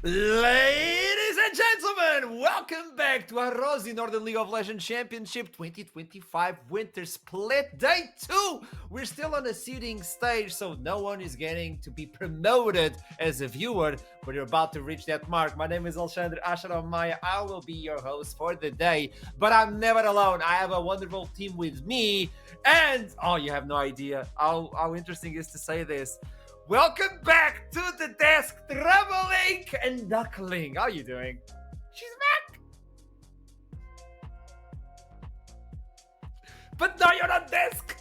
Ladies and gentlemen, welcome back to Arozzi Northern League of Legends Championship 2025 Winter Split Day 2. We're still on the seeding stage, so no one is getting to be promoted as a viewer, but you're about to reach that mark. My name is Alexandre Asharamaya. I will be your host for the day, but I'm never alone. I have a wonderful team with me, and you have no idea how interesting it is to say this. Welcome back to the desk, Traveling and Duckling. How are you doing? She's back. But now you're on desk.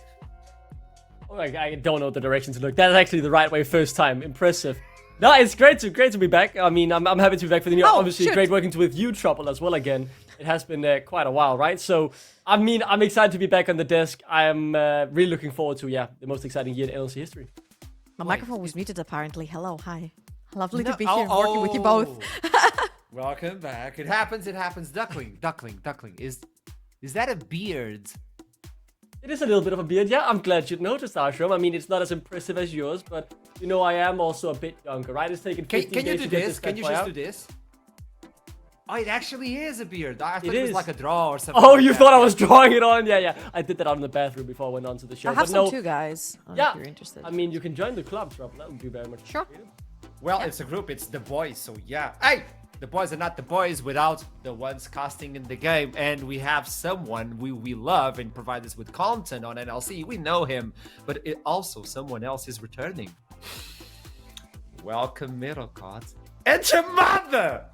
Oh, I don't know the direction to look. That's actually the right way first time. Impressive. No, it's great to be back. I mean, I'm happy to be back for the new. Obviously, great working with you, Trouble, as well again. It has been quite a while, right? So, I mean, I'm excited to be back on the desk. I am really looking forward to, the most exciting year in NLC history. My microphone was muted apparently. Hello, hi. Lovely to be here working with you both. Welcome back. It happens. Duckling. Is that a beard? It is a little bit of a beard, yeah. I'm glad you noticed, Ashram. I mean, it's not as impressive as yours, but you know, I am also a bit younger, right? It's taken 15 Can you days do to get this? Can you just do this? Oh, it actually is a beard. I thought it was like a draw or something. Oh, you thought I was drawing it on? Yeah. I did that out in the bathroom before I went on to the show. I have some too, guys. If you're interested. I mean, you can join the club, Trouble. That would be very much appreciated. Well, it's a group. It's the boys. So yeah. Hey, the boys are not the boys without the ones casting in the game. And we have someone we love and provide us with content on NLC. We know him, but also someone else is returning. Welcome, Middlecott. And your mother.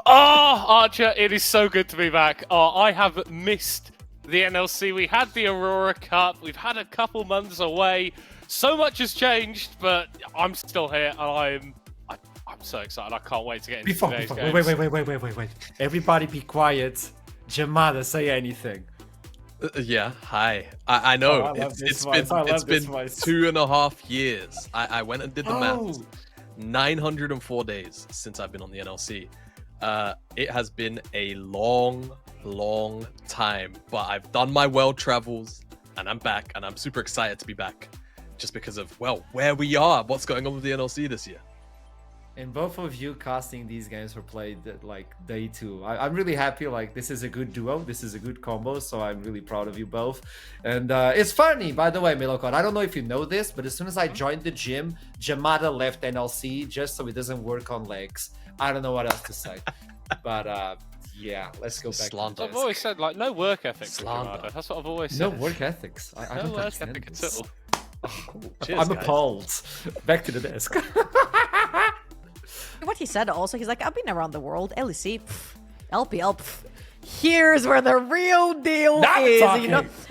Oh, Archer, it is so good to be back. Oh, I have missed the NLC. We had the Aurora Cup. We've had a couple months away. So much has changed, but I'm still here, and I'm so excited. I can't wait to get into today's games. Wait. Everybody be quiet. Jamada, say anything. Yeah, hi. I know. It's been 2.5 years. I went and did the math. 904 days since I've been on the NLC. It has been a long time, but I've done my world travels and I'm back, and I'm super excited to be back just because of, well, where we are, what's going on with the NLC this year. And both of you casting these games were played at like day 2. I'm really happy. Like, this is a good duo. This is a good combo. So I'm really proud of you both. And it's funny, by the way, Milocott. I don't know if you know this, but as soon as I joined the gym, Jamada left NLC just so it doesn't work on legs. I don't know what else to say. But yeah, let's go back. Slander. I've always said, like, no work ethic. That's what I've always said. No work ethics. I no don't work understand ethic this. at all. Oh, Cheers, I'm guys. appalled. Back to the desk. What he said also, he's like, I've been around the world. LEC, LPL, here's where the real deal is.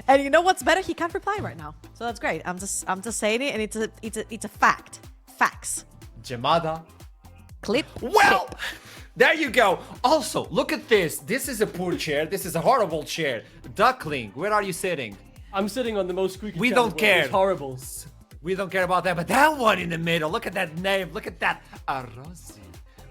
And you know what's better? He can't reply right now, so that's great. I'm just saying it, and it's a fact. Facts. Jamada. Clip. Well, there you go. Also, look at this. This is a poor chair. This is a horrible chair. Duckling, where are you sitting? I'm sitting on the most squeaky We chair don't in the world. care. It's horrible. We don't care about that, but that one in the middle, look at that name, look at that, Arozzi.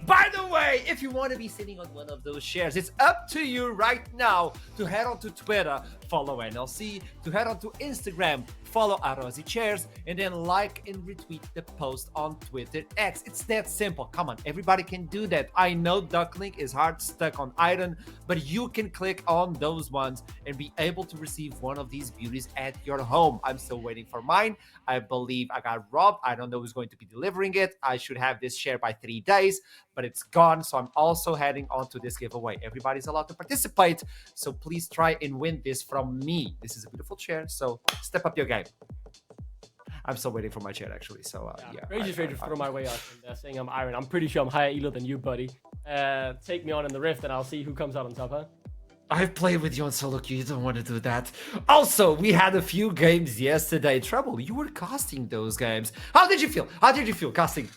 By the way, if you want to be sitting on one of those chairs, it's up to you right now to head on to Twitter, follow NLC, to head on to Instagram, follow Arozzi Chairs, and then like and retweet the post on Twitter X. It's that simple. Come on, everybody can do that. I know Duckling is hard stuck on iron, but you can click on those ones and be able to receive one of these beauties at your home. I'm still waiting for mine. I believe I got robbed. I don't know who's going to be delivering it. I should have this share by 3 days, but it's gone. So I'm also heading on to this giveaway. Everybody's allowed to participate. So please try and win this from me. This is a beautiful chair. So step up your game. I'm still waiting for my chair, actually. So yeah. Crazy's ready to throw my way out from there, saying I'm iron. I'm pretty sure I'm higher elo than you, buddy. Take me on in the rift, and I'll see who comes out on top, huh? I've played with you on solo queue. You don't want to do that. Also, we had a few games yesterday. Trouble, you were casting those games. How did you feel? Casting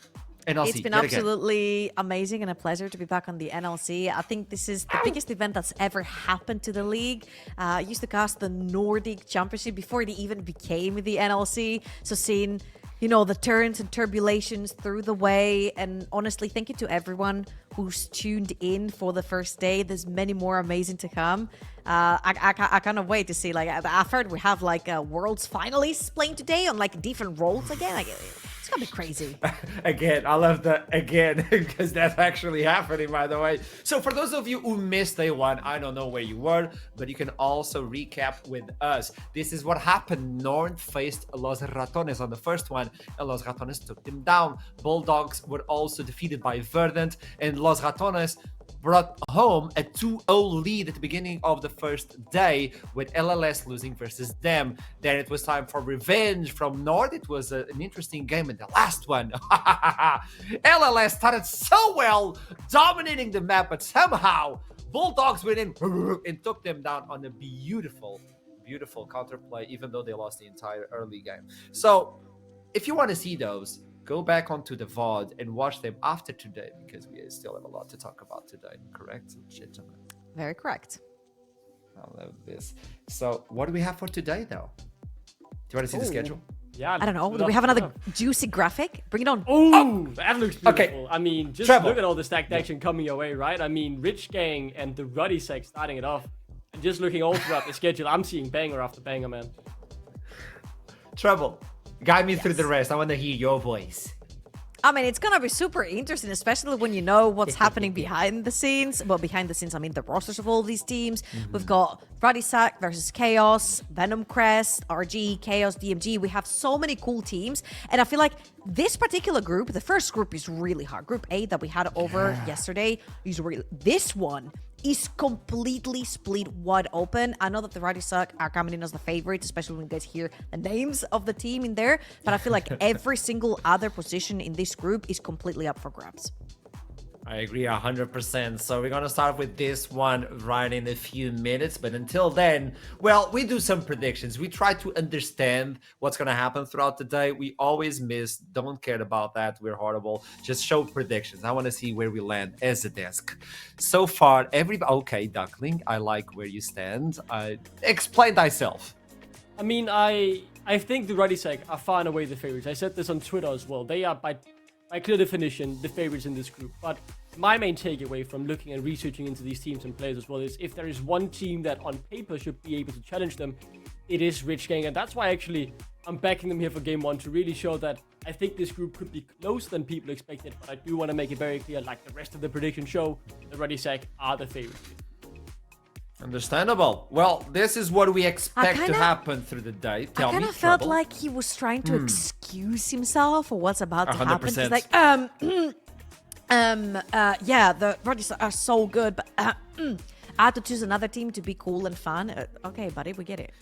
NLC? It's been absolutely amazing and a pleasure to be back on the NLC. I think this is the biggest event that's ever happened to the league. I used to cast the Nordic Championship before it even became the NLC. So seeing, you know, the turns and turbulations through the way. And honestly, thank you to everyone who's tuned in for the first day. There's many more amazing to come. I kind of wait to see, like, I've heard we have like worlds finalists playing today on like different roles again. Like, it's It's gonna be crazy. Again, I love the again because that's actually happening, by the way. So for those of you who missed day one, I don't know where you were, but you can also recap with us. This is what happened. North faced Los Ratones on the first one, and Los Ratones took them down. Bulldogs were also defeated by Verdant, and Los Ratones brought home a 2-0 lead at the beginning of the first day, with LLS losing versus them. Then it was time for revenge from North. It was an interesting game in the last one. LLS started so well, dominating the map, but somehow Bulldogs went in and took them down on a beautiful counterplay, even though they lost the entire early game. So if you want to see those, go back onto the VOD and watch them after today, because we still have a lot to talk about today, correct? Gentlemen? Very correct. I love this. So what do we have for today, though? Do you want to see the schedule? Yeah. I don't know. Do we have another juicy graphic? Bring it on. Oh, that looks beautiful. Okay. I mean, just Treble. look at all the stacked action coming your way, right? I mean, Rich Gang and the Ruddy sec starting it off. And just looking all throughout the schedule, I'm seeing banger after banger, man. Treble, guide me through the rest. I want to hear your voice. I mean, it's gonna be super interesting, especially when you know what's happening behind the scenes. Well, behind the scenes, I mean the rosters of all these teams. We've got Ruddy Sack versus Chaos, Venom Crest, RG, Chaos, DMG. We have so many cool teams, and I feel like this particular group, the first group, is really hard. Group A that we had over yesterday is really. This one is completely split wide open. I know that the Ruddy Sack are coming in as the favorites, especially when you guys hear the names of the team in there. But I feel like every single other position in this group is completely up for grabs. I agree 100%. So we're going to start with this one right in a few minutes. But until then, well, we do some predictions. We try to understand what's going to happen throughout the day. We always miss. Don't care about that. We're horrible. Just show predictions. I want to see where we land as a desk. So far, okay, Duckling, I like where you stand. Explain thyself. I mean, I think the Ruddy sec are far and away the favorites. I said this on Twitter as well. They are by clear definition the favorites in this group. But my main takeaway from looking and researching into these teams and players as well is if there is one team that on paper should be able to challenge them, it is Rich Gang. And that's why actually I'm backing them here for game one, to really show that I think this group could be closer than people expected. But I do want to make it very clear, like the rest of the prediction show, the Ruddy sec are the favorites. Understandable. Well, this is what we expect to happen through the day. Tell I kind me, of felt Treble. like he was trying to excuse himself for what's about to happen. 100%. He's like, yeah, the Rodgers are so good, but I had to choose another team to be cool and fun. Okay, buddy, we get it.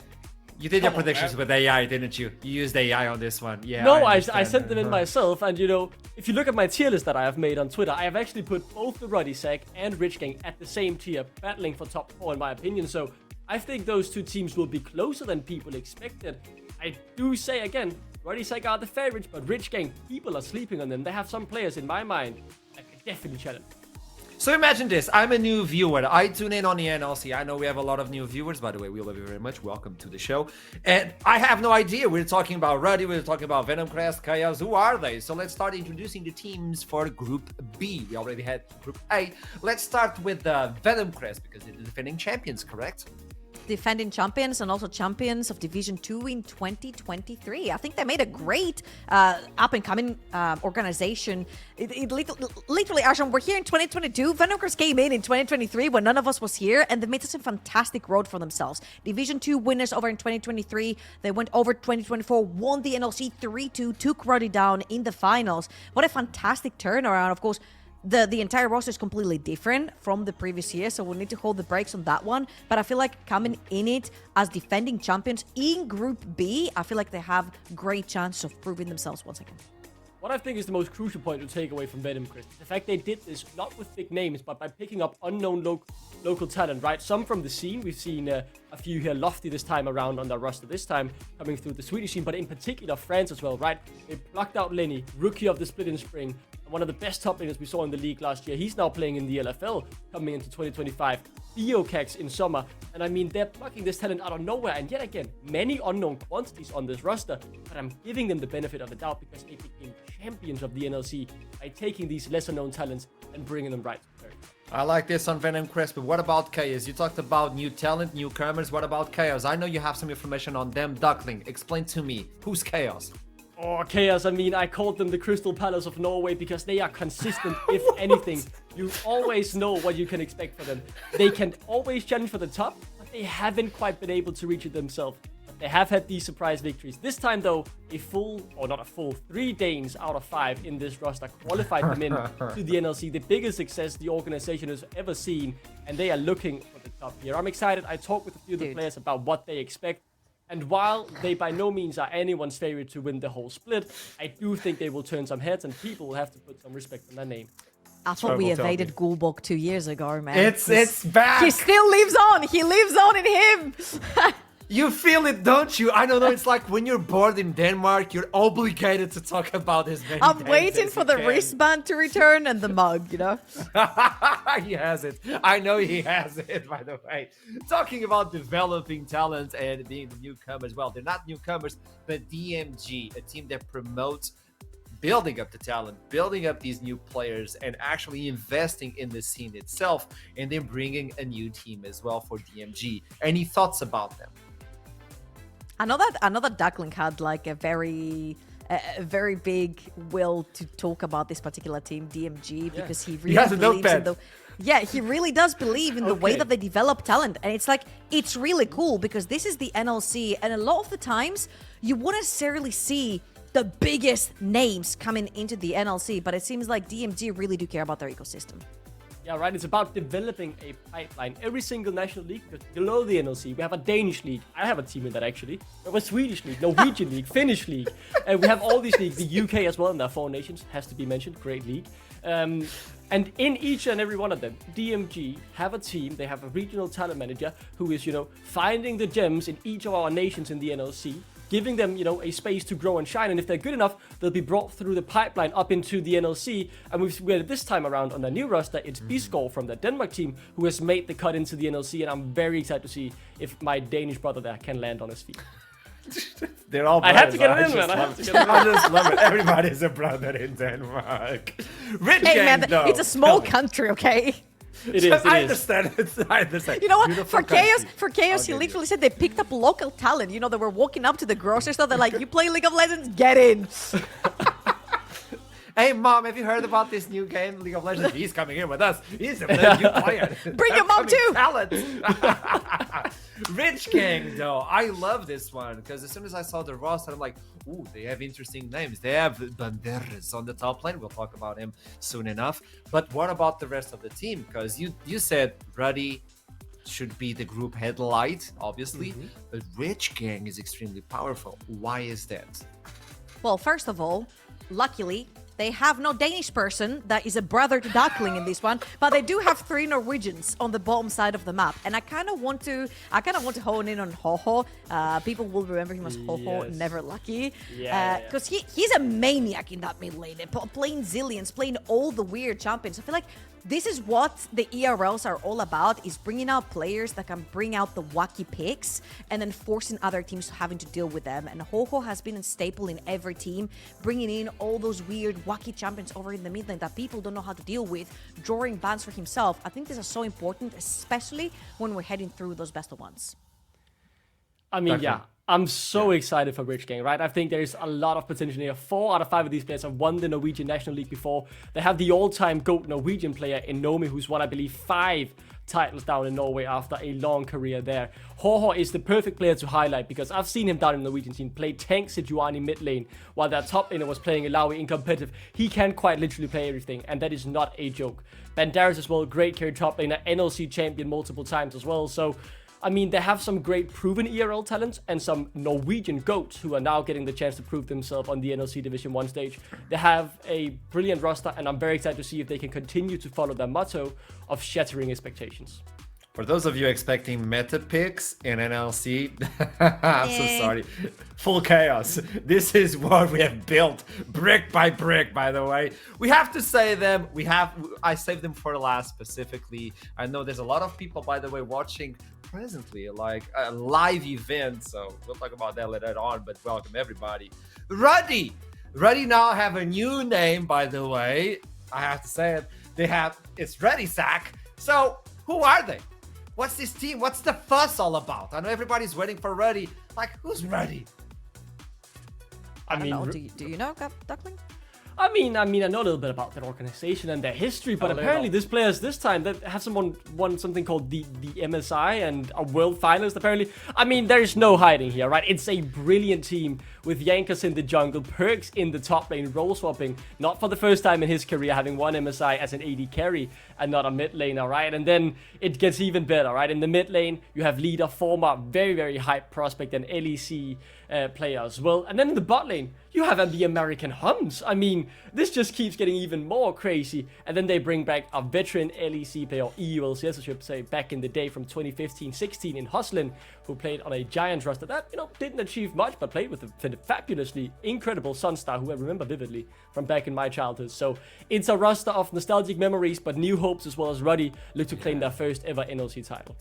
You did your predictions with AI, didn't you? You used AI on this one. Yeah. No, I sent them in myself, and you know, if you look at my tier list that I have made on Twitter, I have actually put both the Ruddy sec and Rich Gang at the same tier, battling for top 4 in my opinion. So I think those two teams will be closer than people expected. I do say again, Ruddy sec are the favorites, but Rich Gang, people are sleeping on them. They have some players in my mind that can definitely challenge. So imagine this, I'm a new viewer. I tune in on the NLC. I know we have a lot of new viewers, by the way. We love you very much. Welcome to the show. And I have no idea. We're talking about Ruddy, we're talking about Venom Crest, Chaos. Who are they? So let's start introducing the teams for Group B. We already had Group A. Let's start with Venom Crest, because they're the defending champions, correct? Defending champions and also champions of Division 2 in 2023. I think they made a great up-and-coming organization. It literally, Arjun, we're here in 2022. Venom Crest came in 2023 when none of us was here, and they made such a fantastic road for themselves. Division 2 winners over in 2023. They went over 2024, won the NLC 3-2, took Ruddy down in the finals. What a fantastic turnaround. Of course, the entire roster is completely different from the previous year, so we'll need to hold the brakes on that one. But I feel like coming in it as defending champions in Group B, I feel like they have great chance of proving themselves once again. What I think is the most crucial point to take away from Venom Crest is the fact they did this not with big names, but by picking up unknown local talent, right? Some from the scene. We've seen a few here, Lofty this time around on the roster this time, coming through the Swedish scene, but in particular France as well, right? They plucked out Lenny, rookie of the split in spring, one of the best top laners we saw in the league last year. He's now playing in the LFL coming into 2025. Theocax in summer. And I mean, they're plucking this talent out of nowhere. And yet again, many unknown quantities on this roster. But I'm giving them the benefit of the doubt because they became champions of the NLC by taking these lesser known talents and bringing them right to the I like this on Venom Crest, but what about Chaos? You talked about new talent, newcomers. What about Chaos? I know you have some information on them. Duckling, explain to me. Who's Chaos? Oh, Chaos, I mean, I called them the Crystal Palace of Norway because they are consistent, if anything. You always know what you can expect from them. They can always challenge for the top, but they haven't quite been able to reach it themselves. But they have had these surprise victories. This time, though, not a full, 3 Danes out of 5 in this roster qualified them in to the NLC. The biggest success the organization has ever seen, and they are looking for the top here. I'm excited. I talked with a few of the players about what they expect. And while they by no means are anyone's favorite to win the whole split, I do think they will turn some heads and people will have to put some respect on their name. I thought we evaded Gulbok 2 years ago, man. It's back. He still lives on. He lives on in him. You feel it, don't you? I don't know. It's like when you're bored in Denmark, you're obligated to talk about his many I'm Danes waiting as for you the can. wristband to return and the mug, you know? He has it. I know he has it, by the way. Talking about developing talent and being the newcomers. Well, they're not newcomers, but DMG, a team that promotes building up the talent, building up these new players, and actually investing in the scene itself, and then bringing a new team as well for DMG. Any thoughts about them? I know that Duckling had like a very big will to talk about this particular team, DMG, because he really has a believes in notepad. he really does believe in the way that they develop talent. And it's really cool because this is the NLC, and a lot of the times you wouldn't necessarily see the biggest names coming into the NLC, but it seems like DMG really do care about their ecosystem. Yeah, right. It's about developing a pipeline. Every single national league, because below the NLC, we have a Danish league. I have a team in that, actually. We have a Swedish league, Norwegian league, Finnish league. And we have all these leagues. The UK as well, and there are 4 nations, has to be mentioned. Great league. And in each and every one of them, DMG have a team. They have a regional talent manager who is, finding the gems in each of our nations in the NLC, giving them, a space to grow and shine. And if they're good enough, they'll be brought through the pipeline up into the NLC. And we've this time around on the new roster, it's Bisgaard from the Denmark team who has made the cut into the NLC. And I'm very excited to see if my Danish brother there can land on his feet. They're all I brothers. had to get it in, man. I just love it. Everybody's a brother in Denmark. Rich Hey, gang, man, though. it's a small country, okay? It is. I understand. I understand. You know what? Beautiful For Chaos, he literally said they picked up local talent. They were walking up to the grocery store. They're like, "You play League of Legends? Get in." Hey, Mom, have you heard about this new game, League of Legends? He's coming in with us. He's a new player. Bring your mom too. Talent. Rich gang, though. I love this one because as soon as I saw the roster, I'm like, ooh, they have interesting names. They have Banderas on the top lane. We'll talk about him soon enough. But what about the rest of the team? Because you said Ruddy should be the group headlight, obviously. But Rich gang is extremely powerful. Why is that? Well, first of all, luckily, they have no Danish person that is a brother to Duckling in this one, but they do have 3 Norwegians on the bottom side of the map. And I kind of want to hone in on Hoho. People will remember him as Hoho, never lucky. Because he's a maniac in that mid lane. Playing Zillions, playing all the weird champions. I feel like this is what the ERLs are all about, is bringing out players that can bring out the wacky picks and then forcing other teams having to deal with them. And Hoho has been a staple in every team, bringing in all those weird wacky champions over in the mid lane that people don't know how to deal with, drawing bans for himself. I think this is so important, especially when we're heading through those best of ones. I mean, I'm so excited for Rich Gang, right? I think there's a lot of potential here. 4 out of 5 of these players have won the Norwegian National League before. They have the all-time GOAT Norwegian player in Nomi, who's won, I believe, 5 titles down in Norway after a long career there. Hoho is the perfect player to highlight because I've seen him down in the Norwegian team play tank Sejuani mid lane while their top laner was playing Ilaoi in competitive. He can quite literally play everything, and that is not a joke. Banderas as well, great carry top laner, NLC champion multiple times as well. So I mean, they have some great proven ERL talents and some Norwegian GOATs who are now getting the chance to prove themselves on the NLC Division 1 stage. They have a brilliant roster, and I'm very excited to see if they can continue to follow their motto of shattering expectations. For those of you expecting meta picks in NLC, I'm so sorry. Full chaos. This is what we have built brick by brick, by the way. We have to say them. I saved them for last specifically. I know there's a lot of people, by the way, watching presently, like a live event. So we'll talk about that later on, but welcome everybody. Ruddy now have a new name, by the way. I have to say it. It's Ruddy Sack. So who are they? What's this team? What's the fuss all about? I know everybody's waiting for Ruddy. Like, who's Ruddy? I don't know. Do you know, Duckling? I mean, I know a little bit about their organization and their history, but apparently these players this time that have won something called the MSI and a world finalist. Apparently, I mean, there's no hiding here, right? It's a brilliant team with Jankos in the jungle, Perks in the top lane, role swapping, not for the first time in his career, having one MSI as an AD carry and not a mid laner, right? And then it gets even better, right? In the mid lane, you have leader, former, very, very hype prospect and LEC player as well. And then in the bot lane, you have the American Hums. I mean, this just keeps getting even more crazy. And then they bring back a veteran LEC player, or EULCS I should say, back in the day from 2015-16 in Hoslin, who played on a Giants roster that, didn't achieve much, but played with a fabulously incredible Sunstar, who I remember vividly from back in my childhood. So it's a roster of nostalgic memories, but new hopes, as well as Ruddy look to claim their first ever NLC title.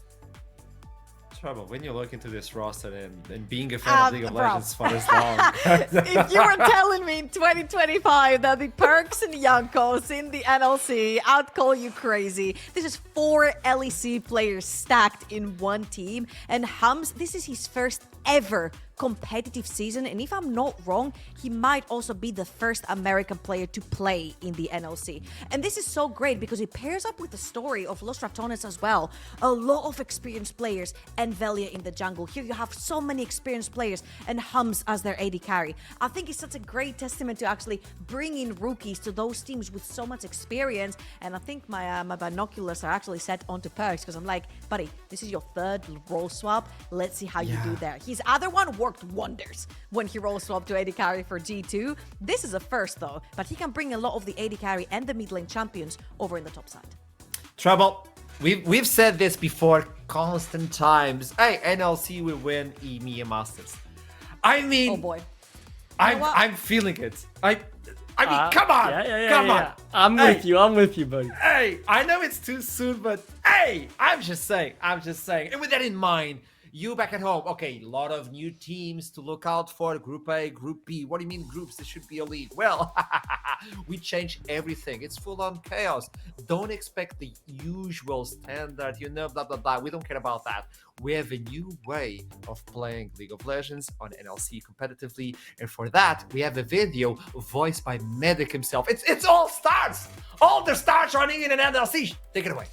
Trouble when you look into this roster and being a fan of League of Legends for this long. If you were telling me in 2025 that the Perks and Jankos in the NLC, I'd call you crazy. This is 4 LEC players stacked in one team, and Hums, this is his first ever competitive season, and if I'm not wrong, he might also be the first American player to play in the NLC. And this is so great because it pairs up with the story of Los Ratones as well. A lot of experienced players and Velia in the jungle. Here you have so many experienced players and Hums as their AD carry. I think it's such a great testament to actually bring in rookies to those teams with so much experience, and I think my binoculars are actually set onto Perks because I'm like, buddy, this is your third role swap. Let's see how you do there. His other one worked wonders when he role swapped to AD carry for G2. This is a first though, but he can bring a lot of the AD carry and the mid lane champions over in the top side. Trouble. We've said this before constant times. Hey, NLC will win EMEA Masters. I mean, oh boy, I'm feeling it. I mean, come on, come on. I'm with you, buddy. Hey, I know it's too soon, but hey, I'm just saying. And with that in mind, you back at home, okay, a lot of new teams to look out for. Group A, Group B. What do you mean groups? There should be a league. Well, we change everything. It's full on chaos. Don't expect the usual standard, blah, blah, blah. We don't care about that. We have a new way of playing League of Legends on NLC competitively. And for that, we have a video voiced by Medic himself. It's all stars. All the stars running in an NLC. Take it away.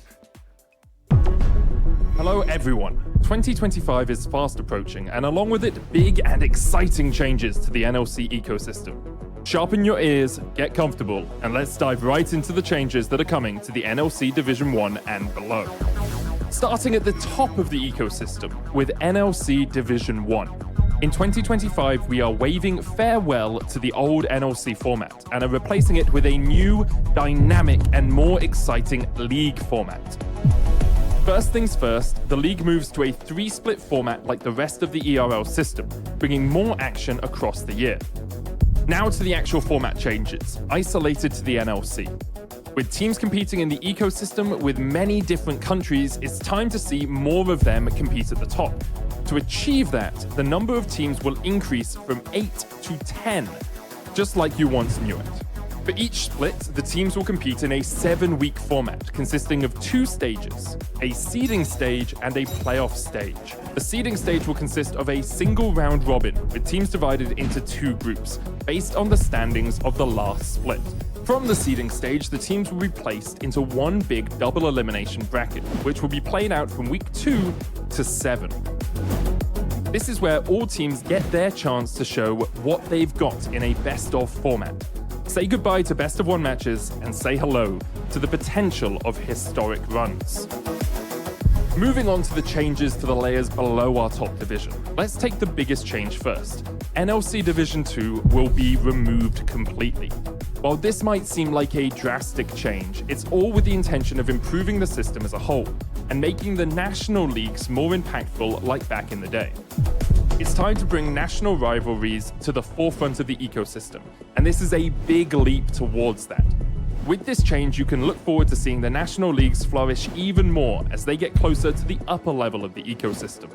Hello everyone. 2025 is fast approaching, and along with it, big and exciting changes to the NLC ecosystem. Sharpen your ears, get comfortable, and let's dive right into the changes that are coming to the NLC Division 1 and below. Starting at the top of the ecosystem with NLC Division 1. In 2025, we are waving farewell to the old NLC format and are replacing it with a new, dynamic, and more exciting league format. First things first, the league moves to a 3-split format like the rest of the ERL system, bringing more action across the year. Now to the actual format changes, isolated to the NLC. With teams competing in the ecosystem with many different countries, it's time to see more of them compete at the top. To achieve that, the number of teams will increase from 8 to 10, just like you once knew it. For each split, the teams will compete in a 7-week format consisting of 2 stages, a seeding stage and a playoff stage. The seeding stage will consist of a single round robin with teams divided into 2 groups based on the standings of the last split. From the seeding stage, the teams will be placed into one big double elimination bracket, which will be played out from week 2 to 7. This is where all teams get their chance to show what they've got in a best-of format. Say goodbye to best-of-1 matches and say hello to the potential of historic runs. Moving on to the changes to the layers below our top division. Let's take the biggest change first. NLC Division 2 will be removed completely. While this might seem like a drastic change, it's all with the intention of improving the system as a whole and making the national leagues more impactful like back in the day. It's time to bring national rivalries to the forefront of the ecosystem, and this is a big leap towards that. With this change, you can look forward to seeing the national leagues flourish even more as they get closer to the upper level of the ecosystem.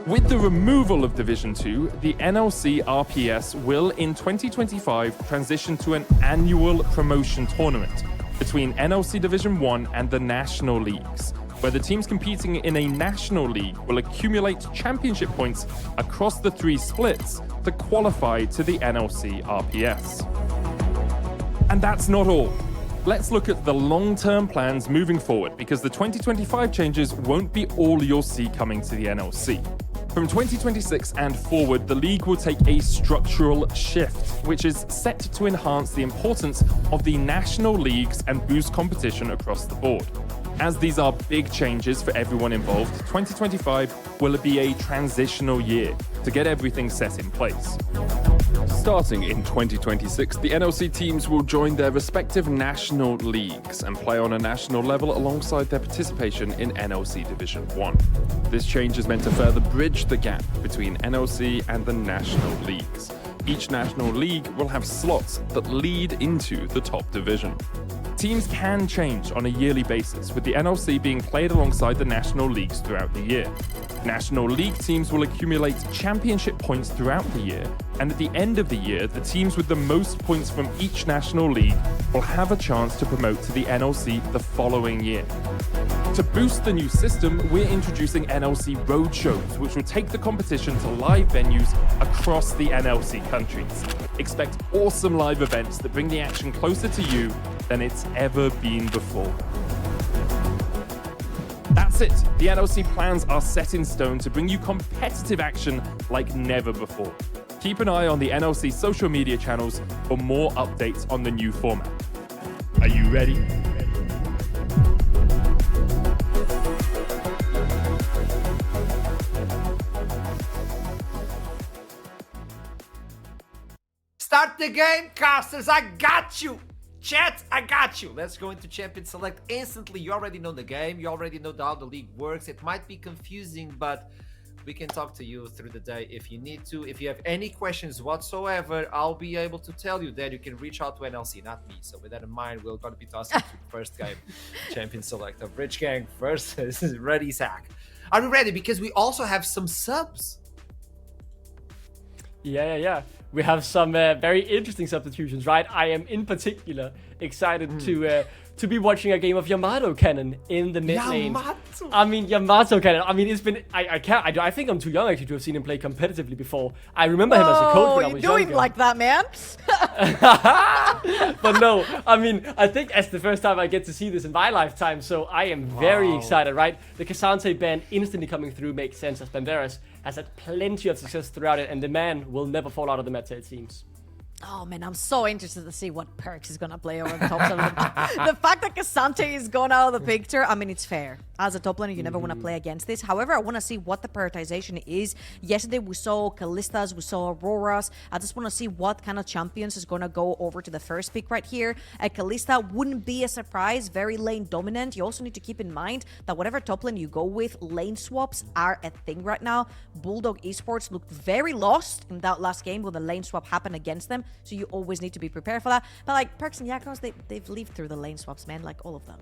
With the removal of Division 2, the NLC RPS will in 2025 transition to an annual promotion tournament between NLC Division 1 and the national leagues. where the teams competing in a national league will accumulate championship points across the 3 splits to qualify to the NLC RPS. And that's not all. Let's look at the long-term plans moving forward, because the 2025 changes won't be all you'll see coming to the NLC. From 2026 and forward, the league will take a structural shift, which is set to enhance the importance of the national leagues and boost competition across the board. As these are big changes for everyone involved, 2025 will be a transitional year to get everything set in place. Starting in 2026, the NLC teams will join their respective national leagues and play on a national level alongside their participation in NLC Division 1. This change is meant to further bridge the gap between NLC and the national leagues. Each national league will have slots that lead into the top division. Teams can change on a yearly basis, with the NLC being played alongside the national leagues throughout the year. National league teams will accumulate championship points throughout the year, and at the end of the year, the teams with the most points from each national league will have a chance to promote to the NLC the following year. To boost the new system, we're introducing NLC Roadshows, which will take the competition to live venues across the NLC countries. Expect awesome live events that bring the action closer to you than it's ever been before. That's it. The NLC plans are set in stone to bring you competitive action like never before. Keep an eye on the NLC social media channels for more updates on the new format. Are you ready? Start the game, casters. I got you. Chat, I got you. Let's go into Champion Select instantly. You already know the game. You already know how the league works. It might be confusing, but we can talk to you through the day if you need to. If you have any questions whatsoever, I'll be able to tell you that you can reach out to NLC, not me. So with that in mind, we're going to be tossing to the first game. Champion Select of Rich Gang versus Ruddy Sack. Are we ready? Because we also have some subs. Yeah. We have some very interesting substitutions, right? I am in particular excited to be watching a game of Yamato Cannon in the mid lane. I mean, Yamato Cannon. I mean, it's been I think I'm too young actually to have seen him play competitively before. I remember him as a coach when I was you're doing younger. like that, man. But no, I mean, I think that's the first time I get to see this in my lifetime, so I am very excited, right? The Cassante ban instantly coming through makes sense, as Banderas has had plenty of success throughout it, and the man will never fall out of the meta, it seems. Oh man, I'm so interested to see what Perks is gonna play over the top seven. The fact that Cassante is gone out of the picture, I mean, it's fair. As a top laner, you never want to play against this. However, I want to see what the prioritization is. Yesterday, we saw Kallistas, we saw Auroras. I just want to see what kind of champions is going to go over to the first pick right here. Kallista wouldn't be a surprise, very lane dominant. You also need to keep in mind that whatever top lane you go with, lane swaps are a thing right now. Bulldog Esports looked very lost in that last game when the lane swap happened against them. So you always need to be prepared for that. But like Perks and Yakos, they've lived through the lane swaps, man, like all of them.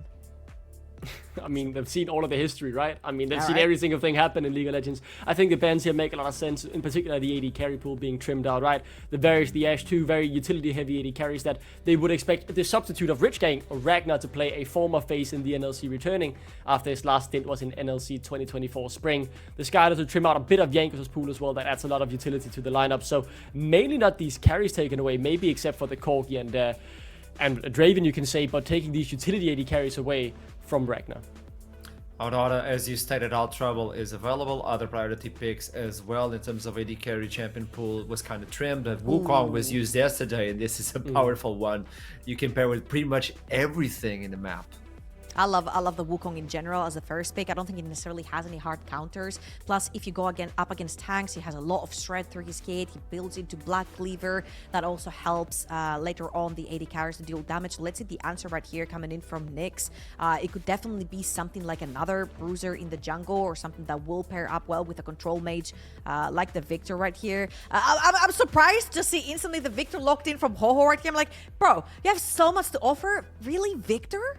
I mean, they've seen all of the history, right? I mean, they've seen every single thing happen in League of Legends. I think the bans here make a lot of sense, in particular the AD carry pool being trimmed out, right? The Varus, the Ashe, two very utility-heavy AD carries that they would expect the substitute of Rich Gang or Ragnar to play a former face in the NLC returning after his last stint was in NLC 2024 spring. The Skyler to trim out a bit of Jankos' pool as well. That adds a lot of utility to the lineup. So mainly not these carries taken away, maybe except for the Corgi and Draven, you can say, but taking these utility AD carries away from Ragnar. Aurora, as you stated, all trouble is available. Other priority picks as well in terms of AD carry champion pool was kind of trimmed. Wukong was used yesterday, and this is a powerful one. You can pair with pretty much everything in the map. I love the Wukong in general as a first pick. I don't think he necessarily has any hard counters. Plus, if you go up against tanks, he has a lot of shred through his kit. He builds into Black Cleaver. That also helps later on the AD carries to deal damage. Let's see the answer right here coming in from Nyx. It could definitely be something like another bruiser in the jungle or something that will pair up well with a control mage like the Victor right here. I'm surprised to see instantly the Victor locked in from Ho-Ho right here. I'm like, bro, you have so much to offer. Really, Victor?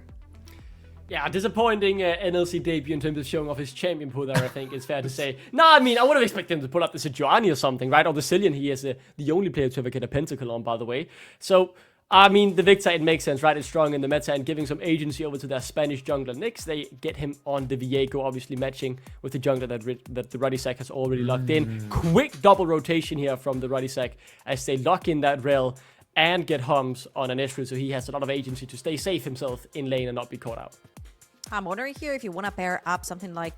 Yeah, disappointing NLC debut in terms of showing off his champion pool there, I think it's fair to say. No, I mean, I would have expected him to pull up the Sejuani or something, right? Or the Cillian, he is the only player to ever get a pentacle on, by the way. So, I mean, the Victor, it makes sense, right? It's strong in the meta and giving some agency over to their Spanish jungler Nyx. They get him on the Viego, obviously matching with the jungler that the Ruddy Sack has already locked in. Quick double rotation here from the Ruddy Sack as they lock in that rail and get Hums on an Ezreal, so he has a lot of agency to stay safe himself in lane and not be caught out. I'm wondering here if you want to pair up something like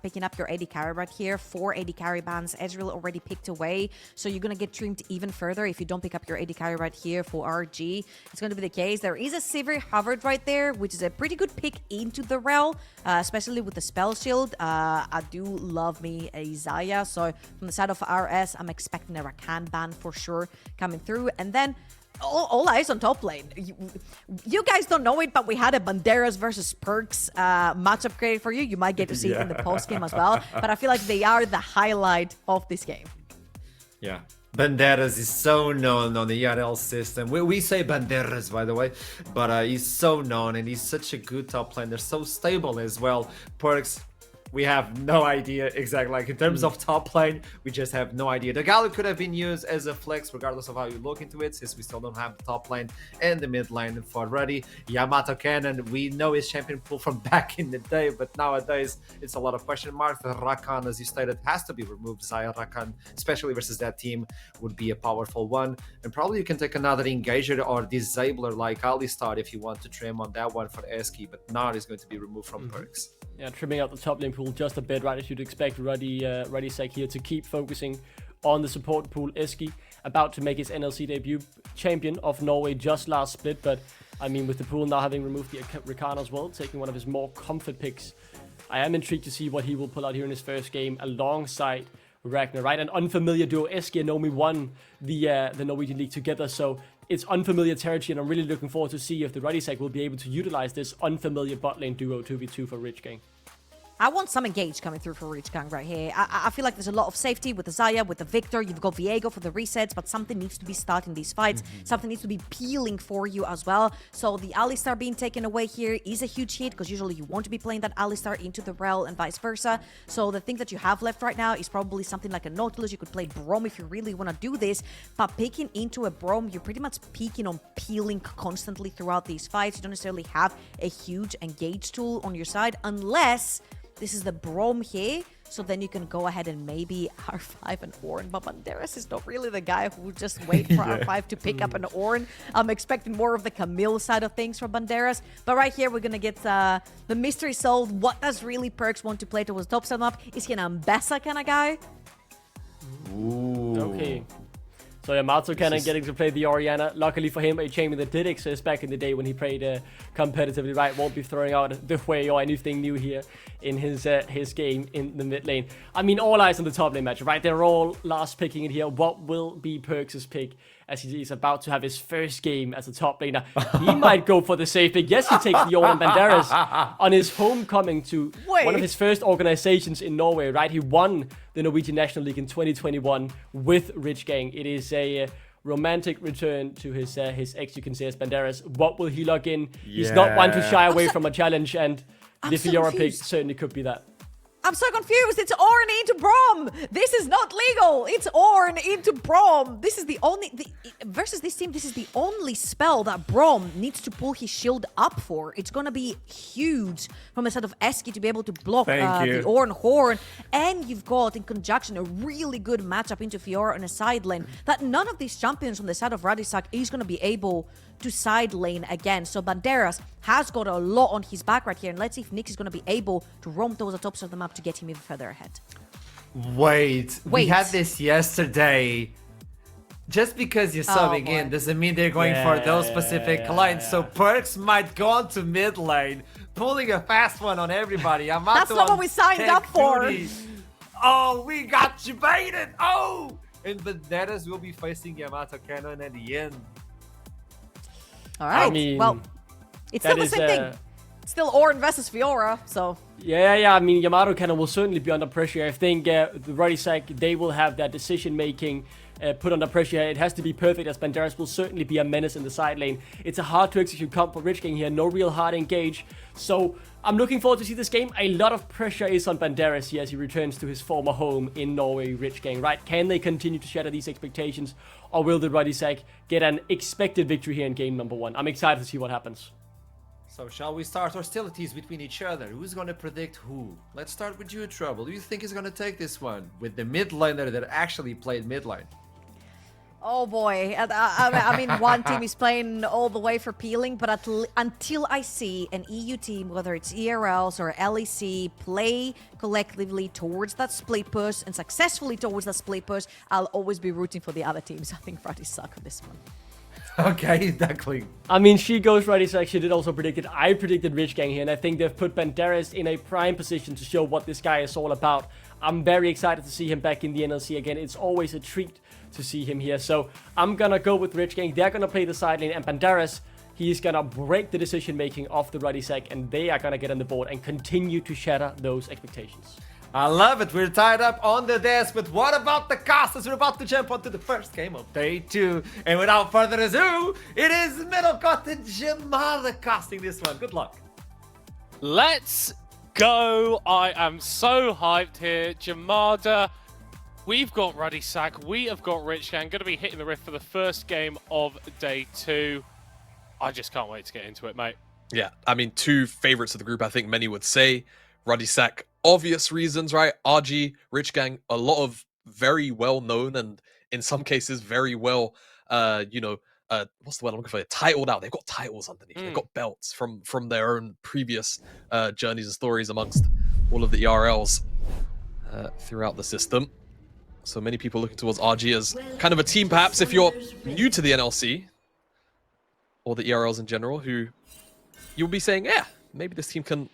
picking up your AD carry right here. 4 AD carry bans. Ezreal already picked away. So you're going to get trimmed even further if you don't pick up your AD carry right here for RG. It's going to be the case. There is a Sivir hovered right there, which is a pretty good pick into the rel, especially with the spell shield. I do love me a Xayah. So from the side of RS, I'm expecting a Rakan ban for sure coming through. And then all eyes on top lane. You guys don't know it, but we had a Banderas versus Perks matchup created for you. You might get to see it in the post game as well. But I feel like they are the highlight of this game. Yeah. Banderas is so known on the ERL system. We say Banderas, by the way, but he's so known and he's such a good top laner. So stable as well. Perks, we have no idea exactly. Like in terms of top lane, we just have no idea. The Galio could have been used as a flex regardless of how you look into it, since we still don't have the top lane and the mid lane for Ruddy. Yamato Cannon, we know his champion pool from back in the day, but nowadays it's a lot of question marks. The Rakan, as you stated, has to be removed. Xayah Rakan, especially versus that team, would be a powerful one. And probably you can take another engager or disabler like Alistar if you want to trim on that one for Eski, but now it's going to be removed from Perks. Yeah, trimming out the top lane pool just a bit, right? As you'd expect Ruddy Sack here to keep focusing on the support pool. Eski about to make his NLC debut, champion of Norway just last split, but I mean, with the pool now having removed the Rakan as well, taking one of his more comfort picks, I am intrigued to see what he will pull out here in his first game alongside Ragnar, right? An unfamiliar duo. Eski and Nomi won the Norwegian League together, so it's unfamiliar territory, and I'm really looking forward to see if the Ruddy Sack will be able to utilize this unfamiliar bot lane duo 2v2 for Rich Gang. I want some engage coming through for Rich Gang right here. I feel like there's a lot of safety with the Xayah, with the Victor. You've got Viego for the resets, but something needs to be starting these fights. Something needs to be peeling for you as well. So the Alistar being taken away here is a huge hit, because usually you want to be playing that Alistar into the rel and vice versa. So the thing that you have left right now is probably something like a Nautilus. You could play Braum if you really want to do this, but picking into a Braum, you're pretty much peaking on peeling constantly throughout these fights. You don't necessarily have a huge engage tool on your side, unless this is the Braum here, so then you can go ahead and maybe R5 and Ornn, but Banderas is not really the guy who would just wait for R5 to pick up an Ornn. I'm expecting more of the Camille side of things from Banderas, but right here we're gonna get the mystery solved. What does really Perks want to play towards the top side map? Is he an Ambessa kind of guy? Ooh. Okay. So Yamato Cannon getting to play the Orianna. Luckily for him, a champion that did exist back in the day when he played competitively, right? Won't be throwing out the way or anything new here in his game in the mid lane. I mean, all eyes on the top lane match, right? They're all last picking it here. What will be Perks' pick as he is about to have his first game as a top laner? He might go for the safe pick. Yes, he takes the Ornn Banderas on his homecoming to one of his first organizations in Norway, right? He won the Norwegian National League in 2021 with Rich Gang. It is a romantic return to his ex, you can say, as Banderas. What will he log in? He's not one to shy away from a challenge, and the Fiora pick certainly could be that. I'm so confused. It's Ornn into Braum. This is not legal. It's Ornn into Braum. This is the only... versus this team, this is the only spell that Braum needs to pull his shield up for. It's going to be huge from the side of Eski to be able to block the Ornn Horn. And you've got, in conjunction, a really good matchup into Fiora on a side lane that none of these champions on the side of Ruddy Sack is going to be able to side lane again. So Banderas has got a lot on his back right here, and let's see if Nyx is going to be able to roam towards the tops of the map to get him even further ahead. Wait. We had this yesterday. Just because you're subbing in doesn't mean they're going for those specific lanes. So Perks might go on to mid lane, pulling a fast one on everybody. That's not what we signed up for. Duty. Oh, we got you baited. Oh! And Banderas will be facing Yamato Cannon at the end. All right. I mean, well, it's still the same thing. Still Orin versus Fiora, so... Yeah. I mean, Yamato Cannon will certainly be under pressure. I think the Ruddy Sack, they will have that decision-making put under pressure. It has to be perfect, as Banderas will certainly be a menace in the side lane. It's a hard to execute comp for Rich Gang here. No real hard engage. So I'm looking forward to see this game. A lot of pressure is on Banderas here as he returns to his former home in Norway, Rich Gang, right? Can they continue to shatter these expectations? Or will the Ruddy Sack get an expected victory here in game number 1? I'm excited to see what happens. So shall we start hostilities between each other? Who's gonna predict who? Let's start with you, Trouble. Who do you think is gonna take this one? With the mid laner that actually played mid lane. Oh boy, I mean, one team is playing all the way for peeling, but until I see an EU team, whether it's ERLs or LEC, play collectively towards that split push and successfully towards that split push, I'll always be rooting for the other teams. I think Ruddy suck on this one. Okay, Duckling. I mean, she goes Ruddy Sack. She did also predict it. I predicted Rich Gang here, and I think they've put Banderas in a prime position to show what this guy is all about. I'm very excited to see him back in the NLC again. It's always a treat to see him here. So I'm gonna go with Rich Gang. They're gonna play the side lane, and Banderas, he's gonna break the decision making of the Ruddy Sack, and they are gonna get on the board and continue to shatter those expectations. I love it. We're tied up on the desk, but what about the casters? We're about to jump onto the first game of day 2. And without further ado, it is Middlecott and Jamada casting this one. Good luck. Let's go. I am so hyped here. Jamada, we've got Ruddy Sack, we have got Rich Gang. Going to be hitting the rift for the first game of day 2. I just can't wait to get into it, mate. Yeah, I mean, 2 favorites of the group, I think many would say. Ruddy Sack, obvious reasons, right? RG, Rich Gang, a lot of very well-known and in some cases very well, what's the word I'm looking for? Titled out. They've got titles underneath. They've got belts from their own previous journeys and stories amongst all of the ERLs throughout the system. So many people looking towards RG as kind of a team, perhaps, if you're new to the NLC or the ERLs in general, who you'll be saying, yeah, maybe this team can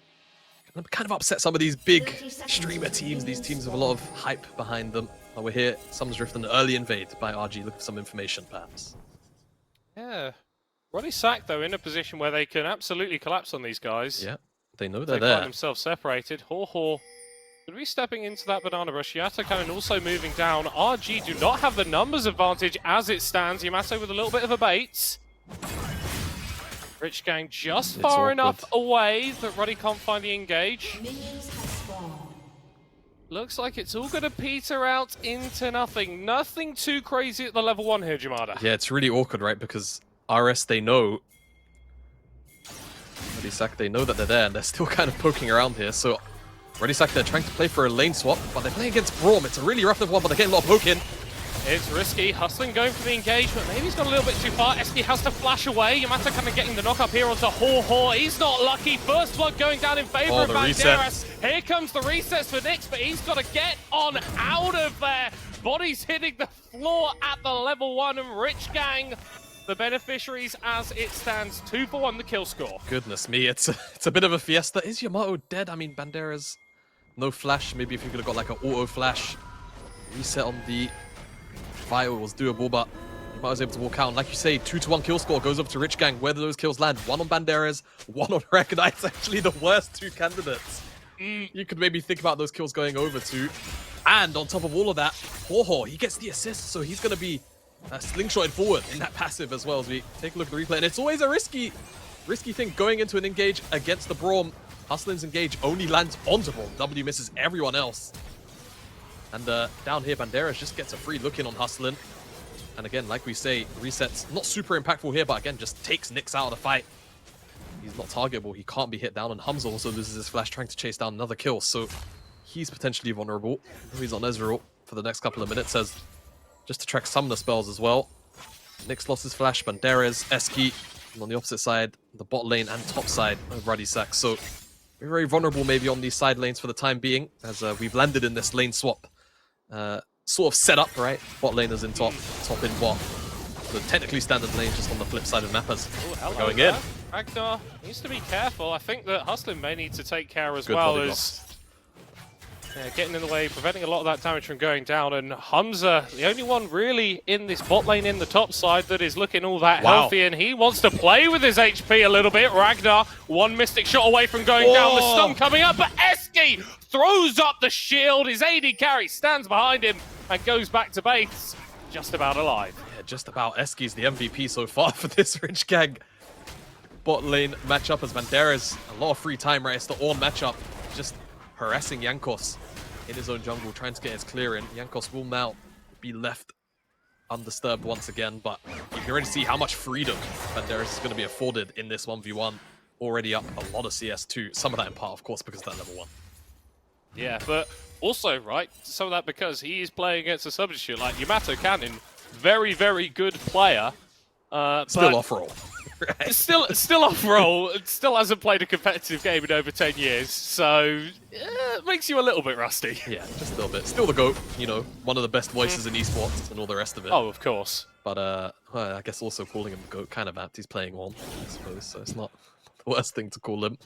kind of upset some of these big streamer teams, these teams with a lot of hype behind them. Oh, we're here. Summer's Rift and early invade by RG. Look for some information, perhaps. Yeah. Ruddy Sack, though, in a position where they can absolutely collapse on these guys. Yeah, they know they're They there. find themselves separated. Ho-ho. Could be stepping into that banana rush. Yamato Cannon also moving down. RG do not have the numbers advantage as it stands. Yamato with a little bit of a bait. Rich Gang just far enough away that Ruddy can't find the engage. Looks like it's all going to peter out into nothing. Nothing too crazy at the level 1 here, Jamada. Yeah, it's really awkward, right? Because RS, they know. Ruddy Sack, they know that they're there, and they're still kind of poking around here. So Ruddy Sack, they're trying to play for a lane swap, but they're playing against Braum. It's a really rough one, but they're getting a lot of poke in. It's risky. Hustling going for the engagement. Maybe he's got a little bit too far. Eski has to flash away. Yamato kind of getting the knock up here onto Ho-Ho. He's not lucky. First blood going down in favor of Banderas. Here comes the resets for Nyx, but he's got to get on out of there. Bodies hitting the floor at the level 1, and Rich Gang, the beneficiaries as it stands. 2 for 1, the kill score. Goodness me, it's a bit of a fiesta. Is Yamato dead? I mean, Banderas, no flash. Maybe if you could have got like an auto flash reset on the Vital was doable, but Yamato was able to walk out. And like you say, 2-1 kill score goes up to Rich Gang. Where do those kills land? 1 on Banderas, 1 on Recognize. Actually, the worst 2 candidates. You could maybe think about those kills going over to. And on top of all of that, Ho-Ho, he gets the assist, so he's going to be slingshotted forward in that passive as well as we take a look at the replay. And it's always a risky thing going into an engage against the Braum. Hustlin's engage only lands onto Braum. W misses everyone else. And down here, Banderas just gets a free look in on Hustlin. And again, like we say, resets not super impactful here, but again, just takes Nyx out of the fight. He's not targetable. He can't be hit down. And Hamza also loses his flash trying to chase down another kill. So he's potentially vulnerable. He's on Ezreal for the next couple of minutes, as just to track some of the spells as well. Nyx lost his flash, Banderas, Eski, and on the opposite side, the bot lane and top side of Ruddy Sack. So we're very vulnerable maybe on these side lanes for the time being, as we've landed in this lane swap. Sort of set up, right? Bot laners in top in bot. So technically standard lane, just on the flip side of the map as we're going in. Ragnar needs to be careful. I think that Hustlin may need to take care as well as Yeah, getting in the way, preventing a lot of that damage from going down, and Hamza, the only one really in this bot lane in the top side that is looking all that healthy, and he wants to play with his HP a little bit. Ragnar, one Mystic shot away from going down, the stun coming up, but Eski throws up the shield, his AD carry stands behind him, and goes back to base, just about alive. Yeah, just about. Eski's the MVP so far for this Rich Gang bot lane matchup as Banderas. A lot of free time, right? It's the Ornn matchup, just harassing Jankos in his own jungle, trying to get his clear in. Jankos will now be left undisturbed once again, but you can already see how much freedom Banderas is going to be afforded in this 1v1. Already up a lot of CS2, some of that in part, of course, because of that level 1. Yeah, but also, right, some of that because he is playing against a substitute like Yamato Cannon, very, very good player. Still off-roll. Right. Still off-roll, still hasn't played a competitive game in over 10 years, so it makes you a little bit rusty. Yeah, just a little bit. Still the GOAT, you know, one of the best voices in esports and all the rest of it. Oh, of course. But well, I guess also calling him the GOAT kind of apt. He's playing on, I suppose, so it's not the worst thing to call him.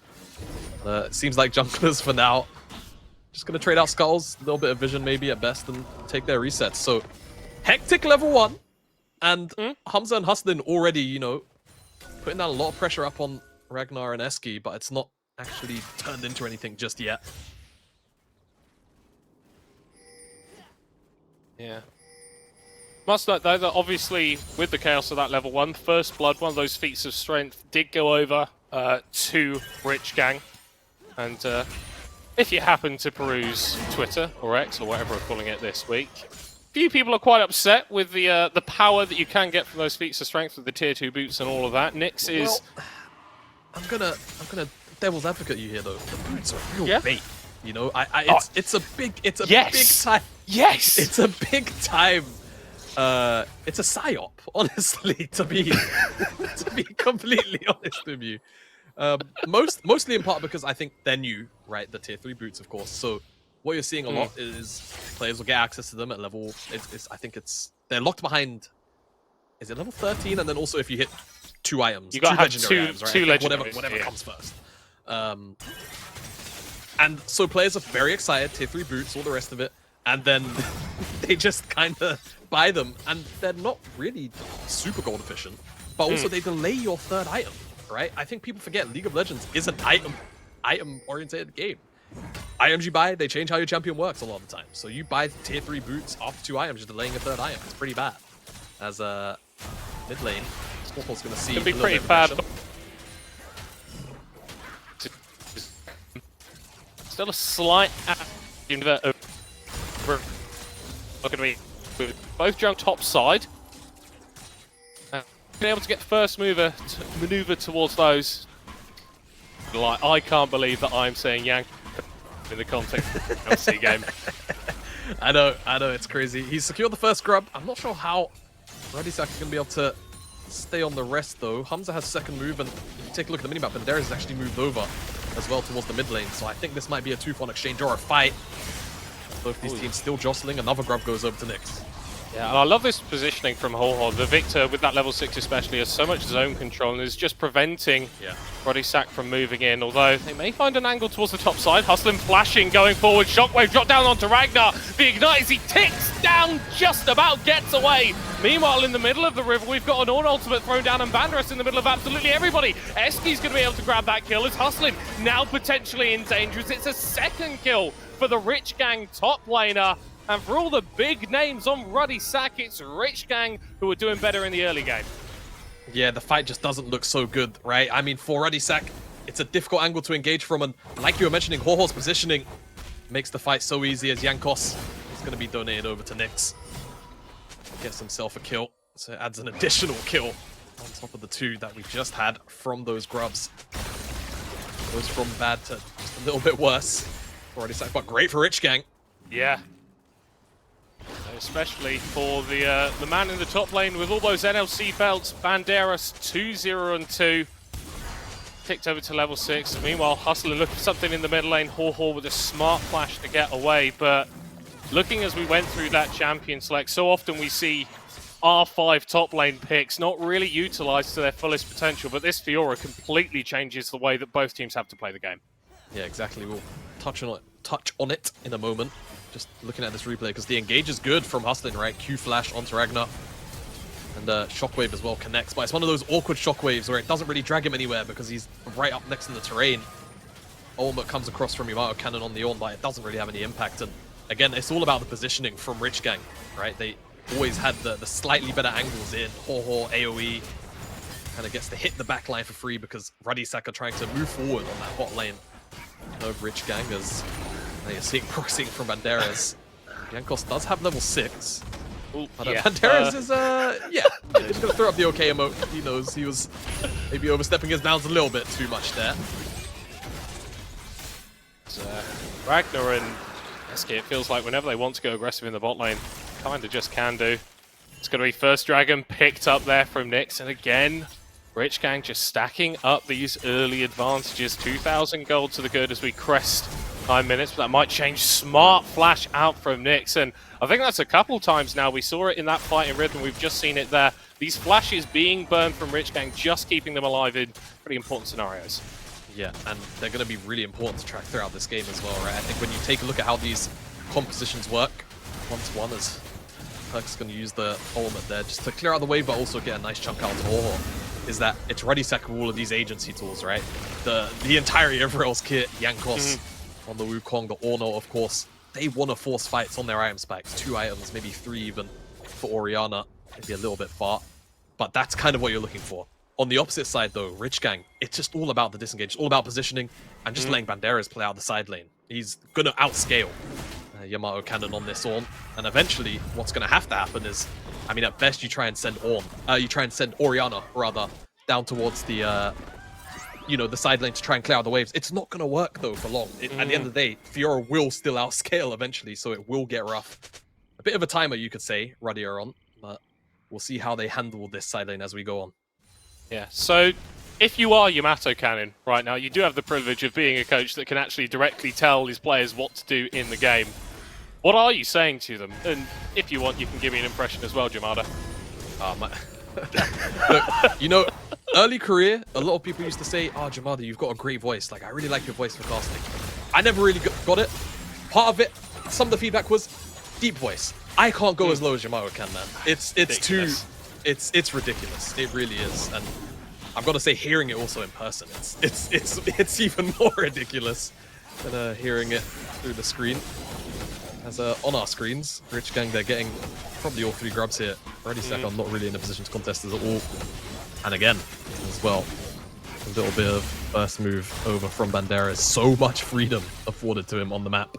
It seems like junglers for now just going to trade out skulls, a little bit of vision maybe at best, and take their resets. So, hectic level 1, and Hamza and Hustlin already, you know, putting down a lot of pressure up on Ragnar and Eski, but it's not actually turned into anything just yet. Yeah. Must note, though, that obviously with the chaos of that level 1, First Blood, one of those feats of strength, did go over to Rich Gang. And if you happen to peruse Twitter, or X, or whatever we're calling it this week, few people are quite upset with the power that you can get from those feats of strength with the tier 2 boots and all of that. Nyx is... Well, I'm gonna devil's advocate you here though. The boots are real bait. You know, it's a big time. Yes! It's a big time. It's a psyop, honestly, to be completely honest with you. Mostly in part because I think they're new, right? The tier 3 boots, of course. So what you're seeing a lot is players will get access to them at level. I think they're locked behind. Is it level 13? And then also if you hit 2 items, you got to have two items, right? legendaries, whatever comes first. And so players are very excited, tier 3 boots, all the rest of it, and then they just kind of buy them, and they're not really super gold efficient, but also they delay your 3rd item, right? I think people forget League of Legends is an item-oriented game. Items you buy, they change how your champion works a lot of the time. So you buy tier 3 boots after 2 items, just delaying a 3rd item. It's pretty bad. As mid lane, Squawkle's going to see. Could be pretty bad. Still a slight over. Look at me. Both jump top side. Being able to get first mover to maneuver towards those. Like, I can't believe that I'm saying Yank in the context of the NLC game. I know, it's crazy. He's secured the first grub. I'm not sure how Ruddy is going to be able to stay on the rest, though. Hamza has second move, and if you take a look at the minimap, Banderas has actually moved over as well towards the mid lane. So I think this might be a 2-for-1 exchange or a fight. Both these teams still jostling. Another grub goes over to Nyx. Yeah, and I love this positioning from Ho-Ho. The Victor, with that level 6 especially, has so much zone control and is just preventing Ruddy Sack from moving in. Although they may find an angle towards the top side. Hustling, flashing, going forward. Shockwave drop down onto Ragnar. The Ignite as he ticks down, just about gets away. Meanwhile, in the middle of the river, we've got an Ornn ultimate thrown down and Banderas in the middle of absolutely everybody. Eski's going to be able to grab that kill as Hustling now potentially in danger. It's a second kill for the Rich Gang top laner. And for all the big names on Ruddy Sack, it's Rich Gang who are doing better in the early game. Yeah, the fight just doesn't look so good, right? I mean, for Ruddy Sack, it's a difficult angle to engage from, and like you were mentioning, Ho-Ho's positioning makes the fight so easy as Jankos is going to be donated over to Nyx. Gets himself a kill, so it adds an additional kill on top of the 2 that we just had from those grubs. Goes from bad to just a little bit worse for Ruddy Sack, but great for Rich Gang. Yeah. Especially for the man in the top lane with all those NLC belts. Banderas 2-0-2. Ticked over to level 6. Meanwhile, Hustler looking for something in the middle lane. Ho-Ho with a smart flash to get away. But looking as we went through that champion select, so often we see R5 top lane picks not really utilized to their fullest potential. But this Fiora completely changes the way that both teams have to play the game. Yeah, exactly. We'll touch on it touch on it in a moment. Just looking at this replay, because the engage is good from Hustlin, right? Q flash onto Ragnar. And Shockwave as well connects, but it's one of those awkward Shockwaves where it doesn't really drag him anywhere because he's right up next to the terrain. Ultimate comes across from Yamato Cannon on the Ornn, but it doesn't really have any impact. And again, it's all about the positioning from Rich Gang, right? They always had the slightly better angles in. Ho-Ho, AoE, kind of gets to hit the back line for free because Ruddy Saka trying to move forward on that bot lane of Rich Gang, as you're seeing proxying from Banderas. Jankos does have level 6. Ooh, but yeah. Banderas is, he's going to throw up the OK emote. He knows he was maybe overstepping his bounds a little bit too much there. Ragnar and SK, it feels like whenever they want to go aggressive in the bot lane, kind of just can do. It's going to be first dragon picked up there from Nyx, and again, Rich Gang just stacking up these early advantages. 2,000 gold to the good as we crest 9 minutes, but that might change. Smart flash out from Nyx, and I think that's a couple times now. We saw it in that fight in Rhythm, we've just seen it there. These flashes being burned from Rich Gang, just keeping them alive in pretty important scenarios. Yeah, and they're going to be really important to track throughout this game as well, right? I think when you take a look at how these compositions work, 1-to-1 as Perk's going to use the ultimate there just to clear out the wave, but also get a nice chunk out to Ho-Ho, is that it's Ruddy Saka all of these agency tools, right? The entirety of Real's kit, Jankos on the Wukong, the Ornn, of course, they want to force fights on their item spikes. 2 items, maybe 3 even for Orianna, maybe a little bit far, but that's kind of what you're looking for. On the opposite side, though, Rich Gang, it's just all about the disengage, all about positioning, and just letting Banderas play out the side lane. He's going to outscale Yamato Cannon on this Ornn, and eventually, what's going to have to happen is, I mean, at best, you try and send Orianna, rather, down towards the, the side lane to try and clear out the waves. It's not going to work, though, for long. At the end of the day, Fiora will still outscale eventually, so it will get rough. A bit of a timer, you could say, Ruddy are on, but we'll see how they handle this side lane as we go on. Yeah, so if you are Yamato Cannon right now, you do have the privilege of being a coach that can actually directly tell his players what to do in the game. What are you saying to them? And if you want, you can give me an impression as well, Jamada. Look, early career, a lot of people used to say, Jamada, you've got a great voice. Like, I really like your voice for casting. I never really got it. Part of it, some of the feedback was deep voice. I can't go as low as Yamato can, man. It's too... It's ridiculous. It really is, and I've got to say, hearing it also in person, it's even more ridiculous than hearing it through the screen. As on our screens, Rich Gang, they're getting probably all 3 grubs here. Ruddy Saka not really in a position to contest this at all, and again, as well, a little bit of burst move over from Banderas. So much freedom afforded to him on the map.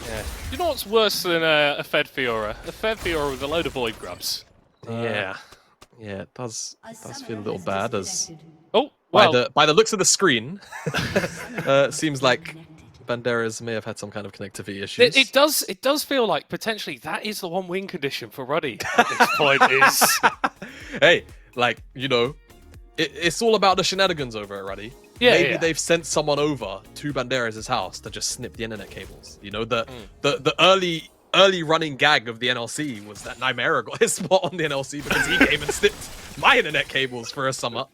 Yeah. You know what's worse than a Fed Fiora? A Fed Fiora with a load of void grubs. Yeah, it does feel a little bad, as by the looks of the screen, seems like Banderas may have had some kind of connectivity issues. It does feel like potentially that is the one win condition for Ruddy at this point. Is hey, like, it's all about the shenanigans over at Ruddy. Yeah, maybe they've sent someone over to Banderas' house to just snip the internet cables. The early running gag of the NLC was that Nymera got his spot on the NLC because he came and snipped my internet cables for a summer.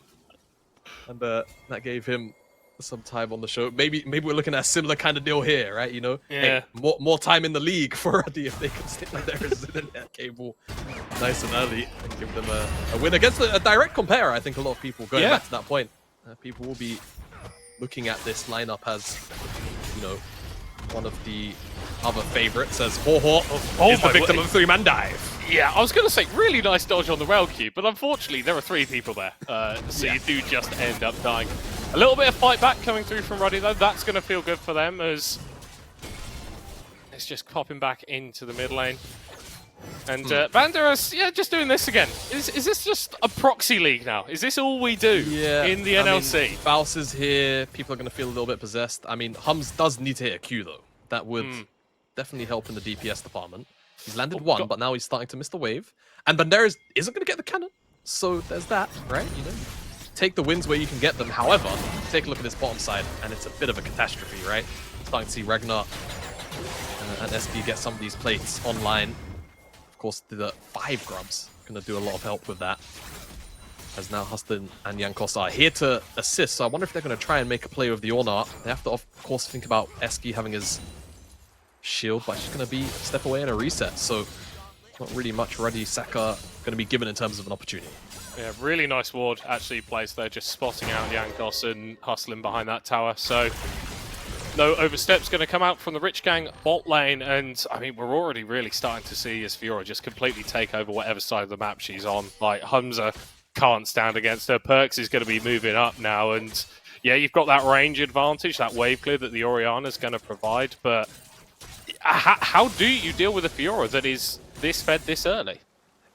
And that gave him some time on the show. Maybe we're looking at a similar kind of deal here, right? Hey, more time in the league for Ruddy if they can snip Banderas' internet cable nice and early and give them a win against a direct compare. I think a lot of people going back to that point. People will be looking at this lineup as, one of the other favorites, as Ho-Ho is the victim of a 3-man dive. Yeah, I was going to say, really nice dodge on the rail queue, but unfortunately there are 3 people there, so you do just end up dying. A little bit of fight back coming through from Ruddy, though. That's going to feel good for them, as it's just popping back into the mid lane. And Banderas, just doing this again. Is this just a proxy league now? Is this all we do in the NLC? Faust is here. People are going to feel a little bit possessed. I mean, Hums does need to hit a Q, though. That would definitely help in the DPS department. He's landed 1, but now he's starting to miss the wave. And Banderas isn't going to get the cannon. So there's that, right? Take the wins where you can get them. However, take a look at this bottom side, and it's a bit of a catastrophe, right? Starting to see Ragnar and SP get some of these plates online. Of course, the 5 grubs going to do a lot of help with that. as now Huston and Jankos are here to assist. So I wonder if they're going to try and make a play with the Ornar. They have to, of course, think about Eski having his shield, but it's just going to be a step away and a reset. So not really much Ruddy Saka going to be given in terms of an opportunity. Yeah, really nice ward actually placed there, just spotting out Jankos and hustling behind that tower. So no oversteps going to come out from the Rich Gang bot lane, and I mean, we're already really starting to see as Fiora just completely take over whatever side of the map she's on. Like, Hamza can't stand against her. Perks is going to be moving up now, and yeah, you've got that range advantage, that wave clear that the Orianna's going to provide, but how do you deal with a Fiora that is this fed this early?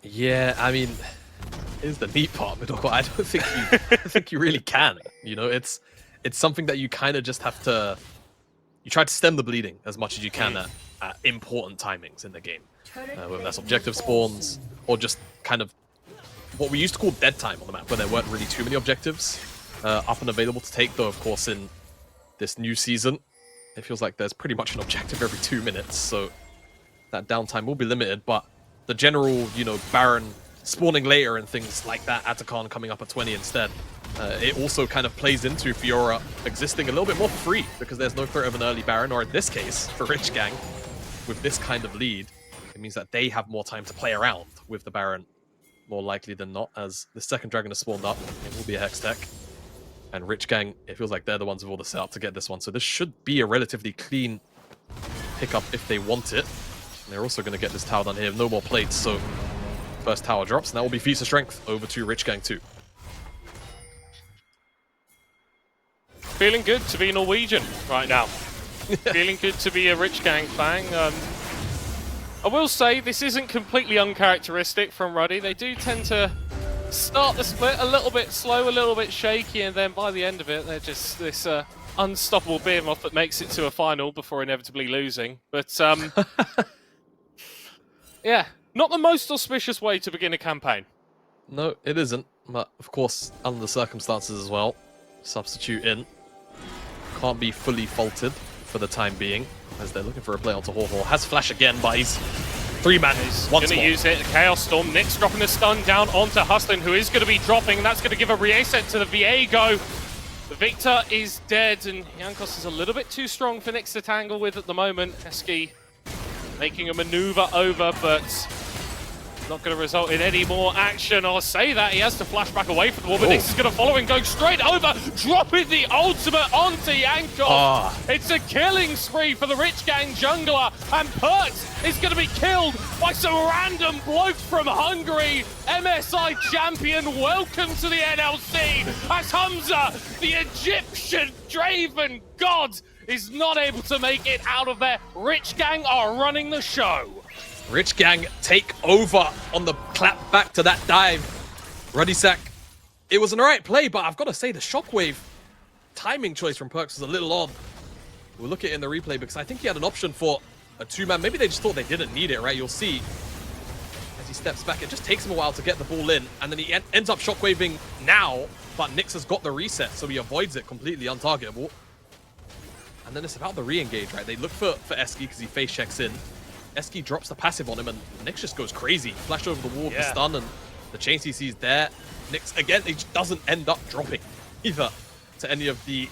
Yeah, I mean, here's the neat part, Midoko. I don't think I think you really can. You know, it's something that you kind of just have to. You try to stem the bleeding as much as you can at important timings in the game, whether that's objective spawns or just kind of what we used to call dead time on the map, where there weren't really too many objectives up and available to take. Though, of course, in this new season, it feels like there's pretty much an objective every 2 minutes, so that downtime will be limited. But the general, you know, Baron spawning later and things like that, Atakan coming up at 20 instead, it also kind of plays into Fiora existing a little bit more free, because there's no threat of an early Baron, or in this case, for Rich Gang, with this kind of lead, it means that they have more time to play around with the Baron, more likely than not, as the second Dragon is spawned up. It will be a Hex Tech. And Rich Gang, it feels like they're the ones with all the setup to get this one, so this should be a relatively clean pickup if they want it. And they're also going to get this tower done here, no more plates, so first tower drops, and that will be Feast of Strength over to Rich Gang 2. Feeling good to be Norwegian right now. Feeling good to be a Rich Gang fan. I will say this isn't completely uncharacteristic from Ruddy. They do tend to start the split a little bit slow, a little bit shaky, and then by the end of it, they're just this unstoppable behemoth that makes it to a final before inevitably losing. But yeah, not the most auspicious way to begin a campaign. No, it isn't. But of course, under the circumstances as well, substitute in. Can't be fully faulted for the time being, as they're looking for a play onto Horhor. Has flash again, but he's 3-man. He's once going to more. use it. Chaos Storm. Nick's dropping a stun down onto Huston, who is going to be dropping, and that's going to give a reset to the Viego. The Victor is dead, and Jankos is a little bit too strong for Nyx to tangle with at the moment. Eski making a maneuver over, but not going to result in any more action. I'll say that he has to flash back away from the wall, but Nyx is going to follow him, going straight over, dropping the ultimate onto Jankos. It's a killing spree for the Rich Gang jungler, and Perks is going to be killed by some random bloke from Hungary. MSI champion, welcome to the NLC, as Hamza, the Egyptian Draven god, is not able to make it out of there. Rich Gang are running the show. Rich Gang take over on the clap back to that dive. Ruddy Sack, it was an alright play, but I've got to say the shockwave timing choice from Perks was a little odd. We'll look at it in the replay, because I think he had an option for a 2-man. Maybe they just thought they didn't need it, right? You'll see as he steps back, it just takes him a while to get the ball in, and then he ends up shockwaving now, but Nyx has got the reset, so he avoids it completely untargetable. And then it's about the re-engage, right? They look for Eski because he face checks in. Eski drops the passive on him, and Nyx just goes crazy. Flash over the wall with the stun, and the chain CC is there. Nyx, again, he just doesn't end up dropping either to any of the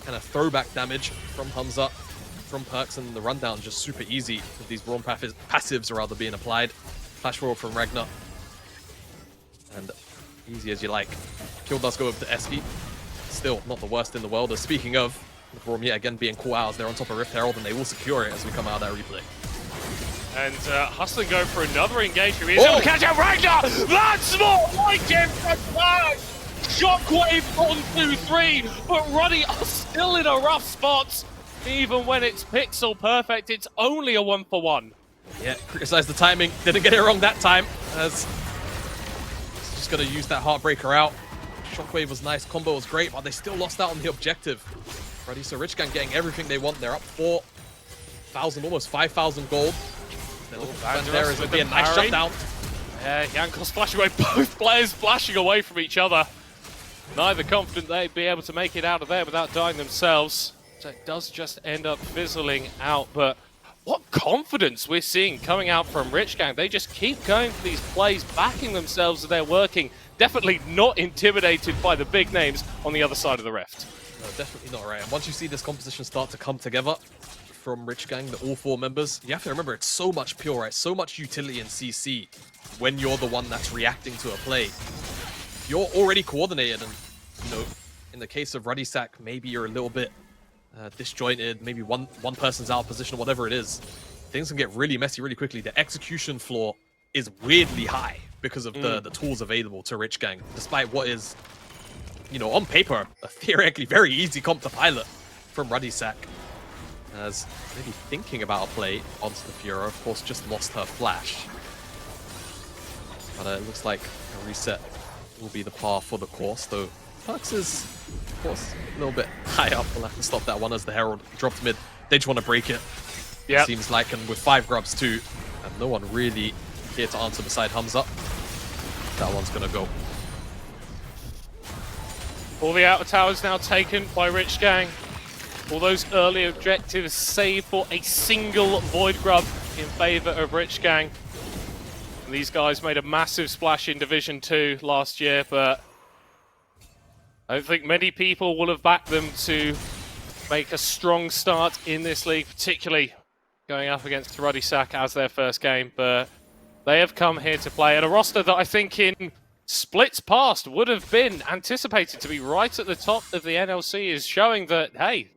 kind of throwback damage from Hamza, from Perks, and the rundown just super easy with these Brawn passives rather being applied. Flash forward from Ragnar. And easy as you like. Kill does go over to Eski. Still not the worst in the world. As speaking of, the Brawn yet again being caught out as they're on top of Rift Herald, and they will secure it as we come out of that replay. And Hustling going for another engagement. He's able to catch out Ragnar! That's more like him from Perk! Shockwave on 2-3, but Ruddy are still in a rough spot. Even when it's pixel perfect, it's only a 1-for-1. Yeah, criticize the timing. Didn't get it wrong that time, as he's just going to use that Heartbreaker out. Shockwave was nice, combo was great, but they still lost out on the objective. Ruddy, so Rich Gang getting everything they want. They're up 4,000, almost 5,000 gold. They're looking for there is going to be a nice shutdown. Yeah, Jankos flashing away, both players flashing away from each other. Neither confident they'd be able to make it out of there without dying themselves. So it does just end up fizzling out, but what confidence we're seeing coming out from Rich Gang. They just keep going for these plays, backing themselves as they're working. Definitely not intimidated by the big names on the other side of the rift. No, definitely not, right? And once you see this composition start to come together from Rich Gang, all 4 members, you have to remember it's so much pure, right? So much utility in CC when you're the one that's reacting to a play. You're already coordinated, and, you know, in the case of Ruddy Sack, maybe you're a little bit disjointed, maybe one person's out of position, whatever it is. Things can get really messy really quickly. The execution floor is weirdly high because of the tools available to Rich Gang, despite what is, you know, on paper, a theoretically very easy comp to pilot from Ruddy Sack. As maybe thinking about a play onto the Fiora, of course, just lost her flash. But it looks like a reset will be the par for the course, though Perks is, of course, a little bit high up. We'll have to stop that one as the Herald dropped mid. They just want to break it. Yeah, seems like, and with 5 grubs too, and no one really here to answer beside Hamza. That one's gonna go. All the outer towers now taken by Rich Gang. All those early objectives saved for a single Void Grub in favor of Rich Gang. And these guys made a massive splash in Division 2 last year, but I don't think many people will have backed them to make a strong start in this league, particularly going up against Ruddy Sack as their first game. But they have come here to play at a roster that I think in splits past would have been anticipated to be right at the top of the NLC, is showing that, hey,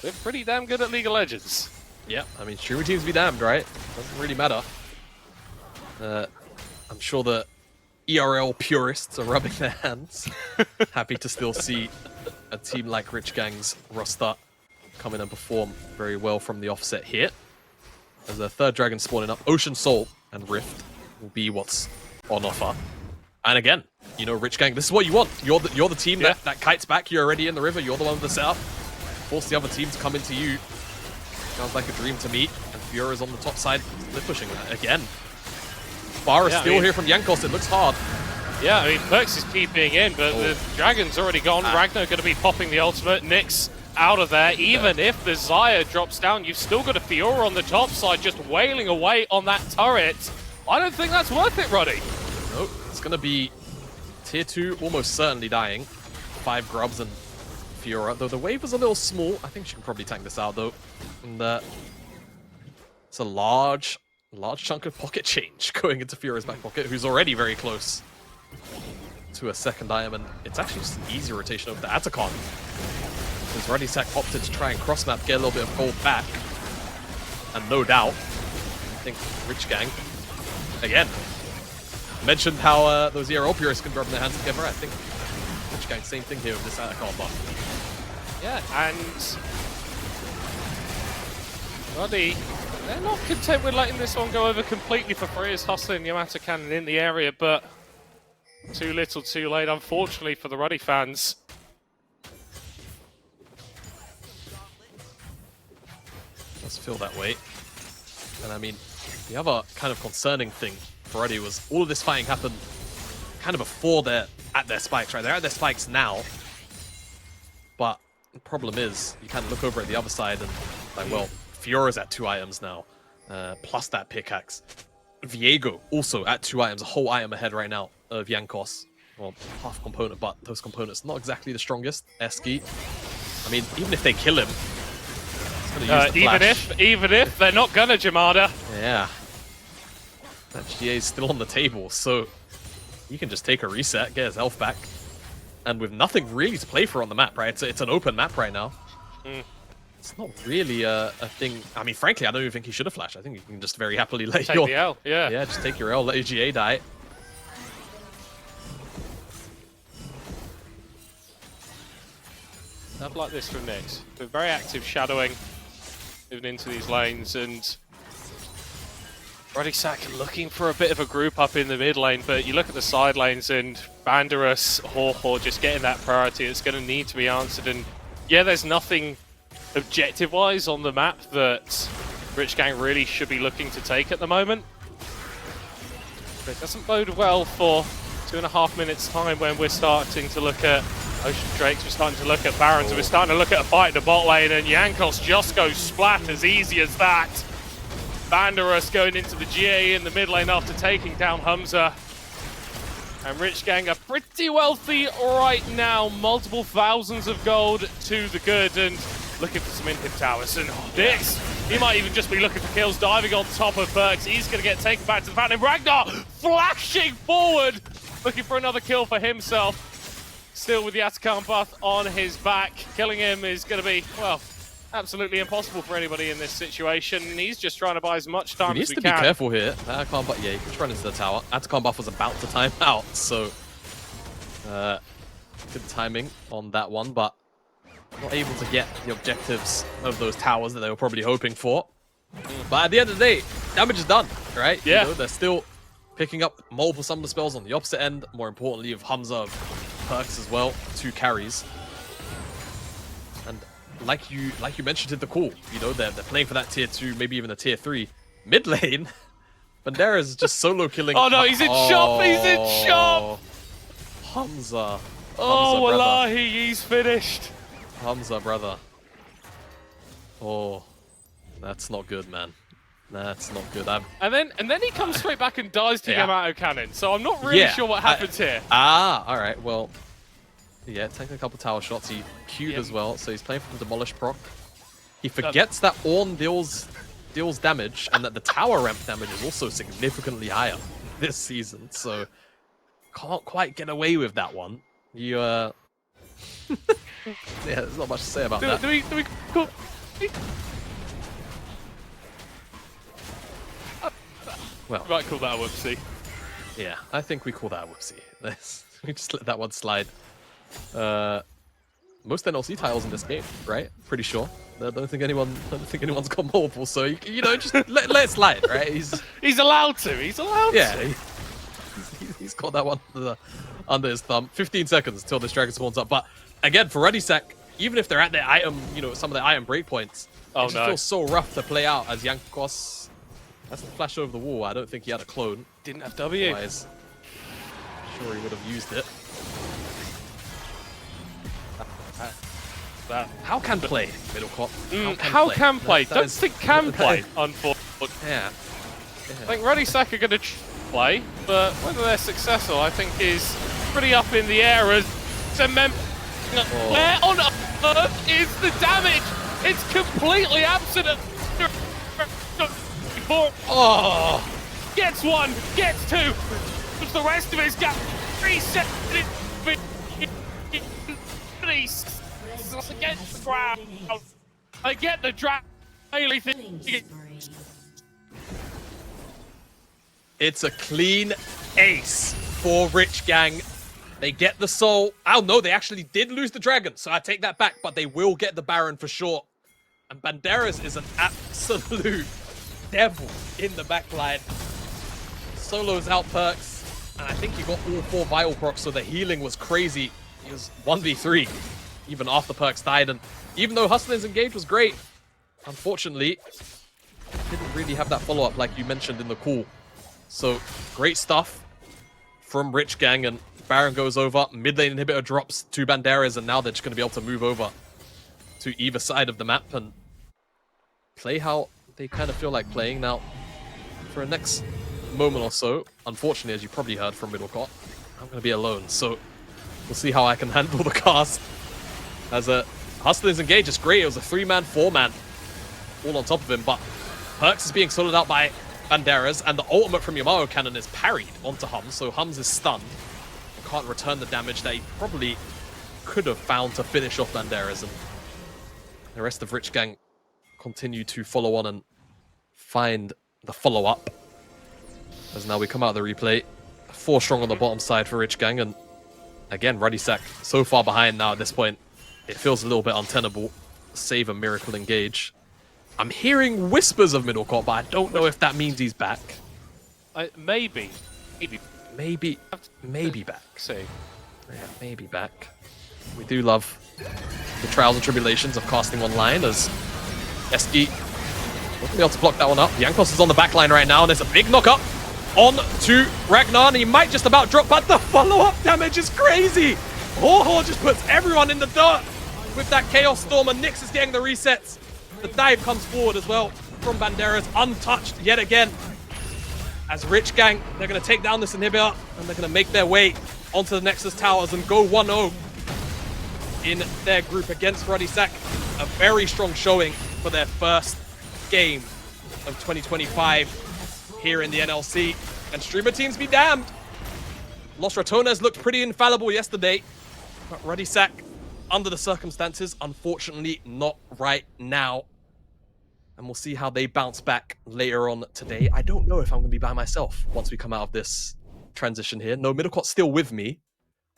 we're pretty damn good at League of Legends. Yeah, I mean, streamer teams be damned, right? Doesn't really matter. I'm sure the ERL purists are rubbing their hands. Happy to still see a team like Rich Gang's roster come in and perform very well from the offset here. As a 3rd dragon spawning up, Ocean Soul and Rift will be what's on offer. And again, you know, Rich Gang, this is what you want. You're the team that kites back. You're already in the river. You're the one with the setup. Force the other team to come into you. Sounds like a dream to me. And Fiora's on the top side. They're pushing that again. Bar is still here from Jankos. It looks hard. Yeah, I mean, Perks is keeping in, but the Dragon's already gone. Ragnar going to be popping the ultimate. Nyx out of there. Even if the Xayah drops down, you've still got a Fiora on the top side just wailing away on that turret. I don't think that's worth it, Ruddy. Nope. It's going to be tier 2 almost certainly dying. 5 grubs and Fiora, though the wave was a little small. I think she can probably tank this out, though. And it's a large chunk of pocket change going into Fiora's back pocket, who's already very close to a 2nd item, and it's actually just an easy rotation of the Atacon. Because Ruddy Sack opted to try and cross-map, get a little bit of gold back. And no doubt, I think Rich Gang, again, mentioned how those ERL purists can rub their hands together. I think Rich Gang, same thing here with this Atacon buff. Yeah, and Ruddy, they're not content with letting this one go over completely for free, as hustling Yamato Cannon in the area, but too little too late, unfortunately, for the Ruddy fans. Does feel that way. And I mean, the other kind of concerning thing for Ruddy was all of this fighting happened kind of before they're at their spikes, right? They're at their spikes now, but the problem is you kind of look over at the other side and like, well, Fiora's at 2 items now, plus that pickaxe. Viego also at 2 items, a whole item ahead right now of Jankos. Well, half component, but those components not exactly the strongest. Eski, I mean, even if they kill him, he's gonna use the flash. Even if they're not gonna, Jamada. Yeah, that GA is still on the table, so he can just take a reset, get his health back, and with nothing really to play for on the map, right? It's an open map right now. It's not really a thing. I mean, frankly, I don't even think he should have flashed. I think you can just very happily let take the L, yeah, just take your L, let your GA die. Stuff like this from Nyx. They're very active shadowing, moving into these lanes, and Ruddy Sack looking for a bit of a group up in the mid lane, but you look at the side lanes and Banderus, Hawthorne just getting that priority. It's going to need to be answered, and yeah, there's nothing objective-wise on the map that Rich Gang really should be looking to take at the moment. But it doesn't bode well for 2.5 minutes time when we're starting to look at Ocean Drakes, we're starting to look at Barons, and we're starting to look at a fight in the bot lane, and Jankos just goes splat as easy as that. Banderus going into the GA in the mid lane after taking down Hamza. And Rich Gang are pretty wealthy right now. Multiple thousands of gold to the good and looking for some inhib towers. And this, he might even just be looking for kills, diving on top of Perks. He's going to get taken back to the fountain. Ragnar flashing forward, looking for another kill for himself. Still with the Atakan buff on his back. Killing him is going to be, well, absolutely impossible for anybody in this situation. He's just trying to buy as much time as we can. He needs to be careful here. Atakan buff, yeah, he can run into the tower. Atakan buff was about to time out, so good timing on that one, but not able to get the objectives of those towers that they were probably hoping for. But at the end of the day, damage is done, right? Yeah. You know, they're still picking up multiple summoner spells on the opposite end. More importantly, of Hamza, of Perks as well, 2 carries. And like you mentioned in the call, you know, they're playing for that tier 2, maybe even a tier 3. Mid lane, Banderas is just solo killing. Oh no, he's in shop! He's in shop! Hamza. Oh, wallahi, he's finished. Hamza, brother. Oh, that's not good, man. That's not good. And then he comes straight back and dies to Yamato Cannon. So I'm not really sure what happens here. All right. Well, yeah, taking a couple tower shots. He queued as well, so he's playing for the Demolish proc. He forgets that Ornn deals damage, and that the tower ramp damage is also significantly higher this season. So can't quite get away with that one. You yeah, there's not much to say about that. Do we call... Well, we might call that a whoopsie. Yeah, I think we call that a whoopsie. We just let that one slide. Most NLC titles in this game, right? Pretty sure. I don't think anyone's got multiple, so you know, just let it slide, right? He's allowed to. He's allowed to. He's got that one under his thumb. 15 seconds until this dragon spawns up. But again, for Ruddy Sack, even if they're at their item, you know, some of their item breakpoints, it just feels so rough to play out as Yankos has to flash over the wall. I don't think he had a clone. Didn't have W. Otherwise, sure he would have used it. How can play, middle cop? How can play? Don't think can play, unfortunately. Yeah. I think Ruddy Sack are going to play, but whether they're successful, I think, is pretty up in the air. As where on earth is the damage? It's completely absent. Gets 1, gets 2. What's the rest of his gap? Reset it. Against the ground. I get the drag. It's a clean ace for Rich Gang. They get the soul. Oh no, they actually did lose the dragon, so I take that back, but they will get the Baron for sure. And Banderas is an absolute devil in the backline. Solos out Perks, and I think he got all 4 Vial procs, so the healing was crazy. He was 1v3, even after Perks died, and even though Hustler's engage was great, unfortunately, didn't really have that follow-up like you mentioned in the call. So, great stuff from Rich Gang, and Baron goes over, mid lane inhibitor drops to Banderas, and now they're just going to be able to move over to either side of the map and play how they kind of feel like playing. Now, for the next moment or so, unfortunately, as you probably heard from Middlecott, I'm going to be alone, so we'll see how I can handle the cast. As a Hustler's engage is great, it was a 3-man, 4-man, all on top of him, but Perks is being soloed out by Banderas, and the ultimate from Yamato Cannon is parried onto Hums, so Hums is stunned. Can't return the damage that he probably could have found to finish off Banderas, and the rest of Rich Gang continue to follow on and find the follow-up. As now we come out of the replay, 4 strong on the bottom side for Rich Gang, and again, Ruddy Sack so far behind now at this point, it feels a little bit untenable. Save a miracle engage. I'm hearing whispers of Middlecott, but I don't know if that means he's back. Maybe back. See. Yeah, maybe back. We do love the trials and tribulations of casting online, as Eski won't be able to block that one up. Yankos is on the back line right now, and there's a big knock-up on to Ragnar, and he might just about drop, but the follow-up damage is crazy! Ho just puts everyone in the dirt with that Chaos Storm, and Nyx is getting the resets. The dive comes forward as well. from Banderas, untouched yet again. As Rich Gang, they're going to take down this inhibitor, and they're going to make their way onto the Nexus Towers and go 1-0 in their group against Ruddy Sack. A very strong showing for their first game of 2025 here in the NLC. And streamer teams be damned. Los Ratones looked pretty infallible yesterday, but Ruddy Sack, under the circumstances, unfortunately not right now. And we'll see how they bounce back later on today. I don't know if I'm going to be by myself once we come out of this transition here. No, Middlecot's still with me.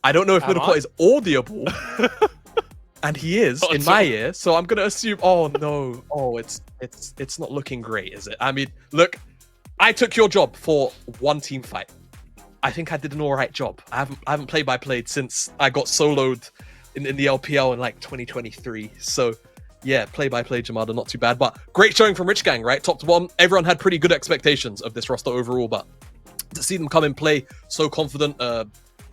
I don't know if Middlecot is audible. And he is in my ear, so I'm going to assume, oh no, it's not looking great, is it? I mean, look, I took your job for one team fight. I think I did an all right job. I haven't play-by-played since I got soloed in the LPL in like 2023. So yeah, play-by-play, Jamada, not too bad. But great showing from Rich Gang, right? Top to bottom. Everyone had pretty good expectations of this roster overall, but to see them come and play so confident, a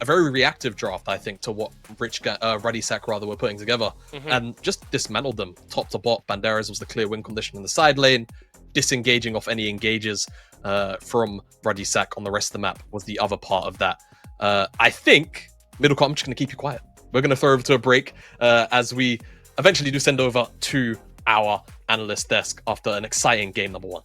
very reactive draft, I think, to what Ruddy Sack were putting together, and just dismantled them top to bot. Banderas was the clear win condition in the side lane. Disengaging off any engages from Ruddy Sack on the rest of the map was the other part of that. I think, Middlecom, I'm just going to keep you quiet. We're going to throw over to a break as we eventually do send over to our analyst desk after an exciting game number 1.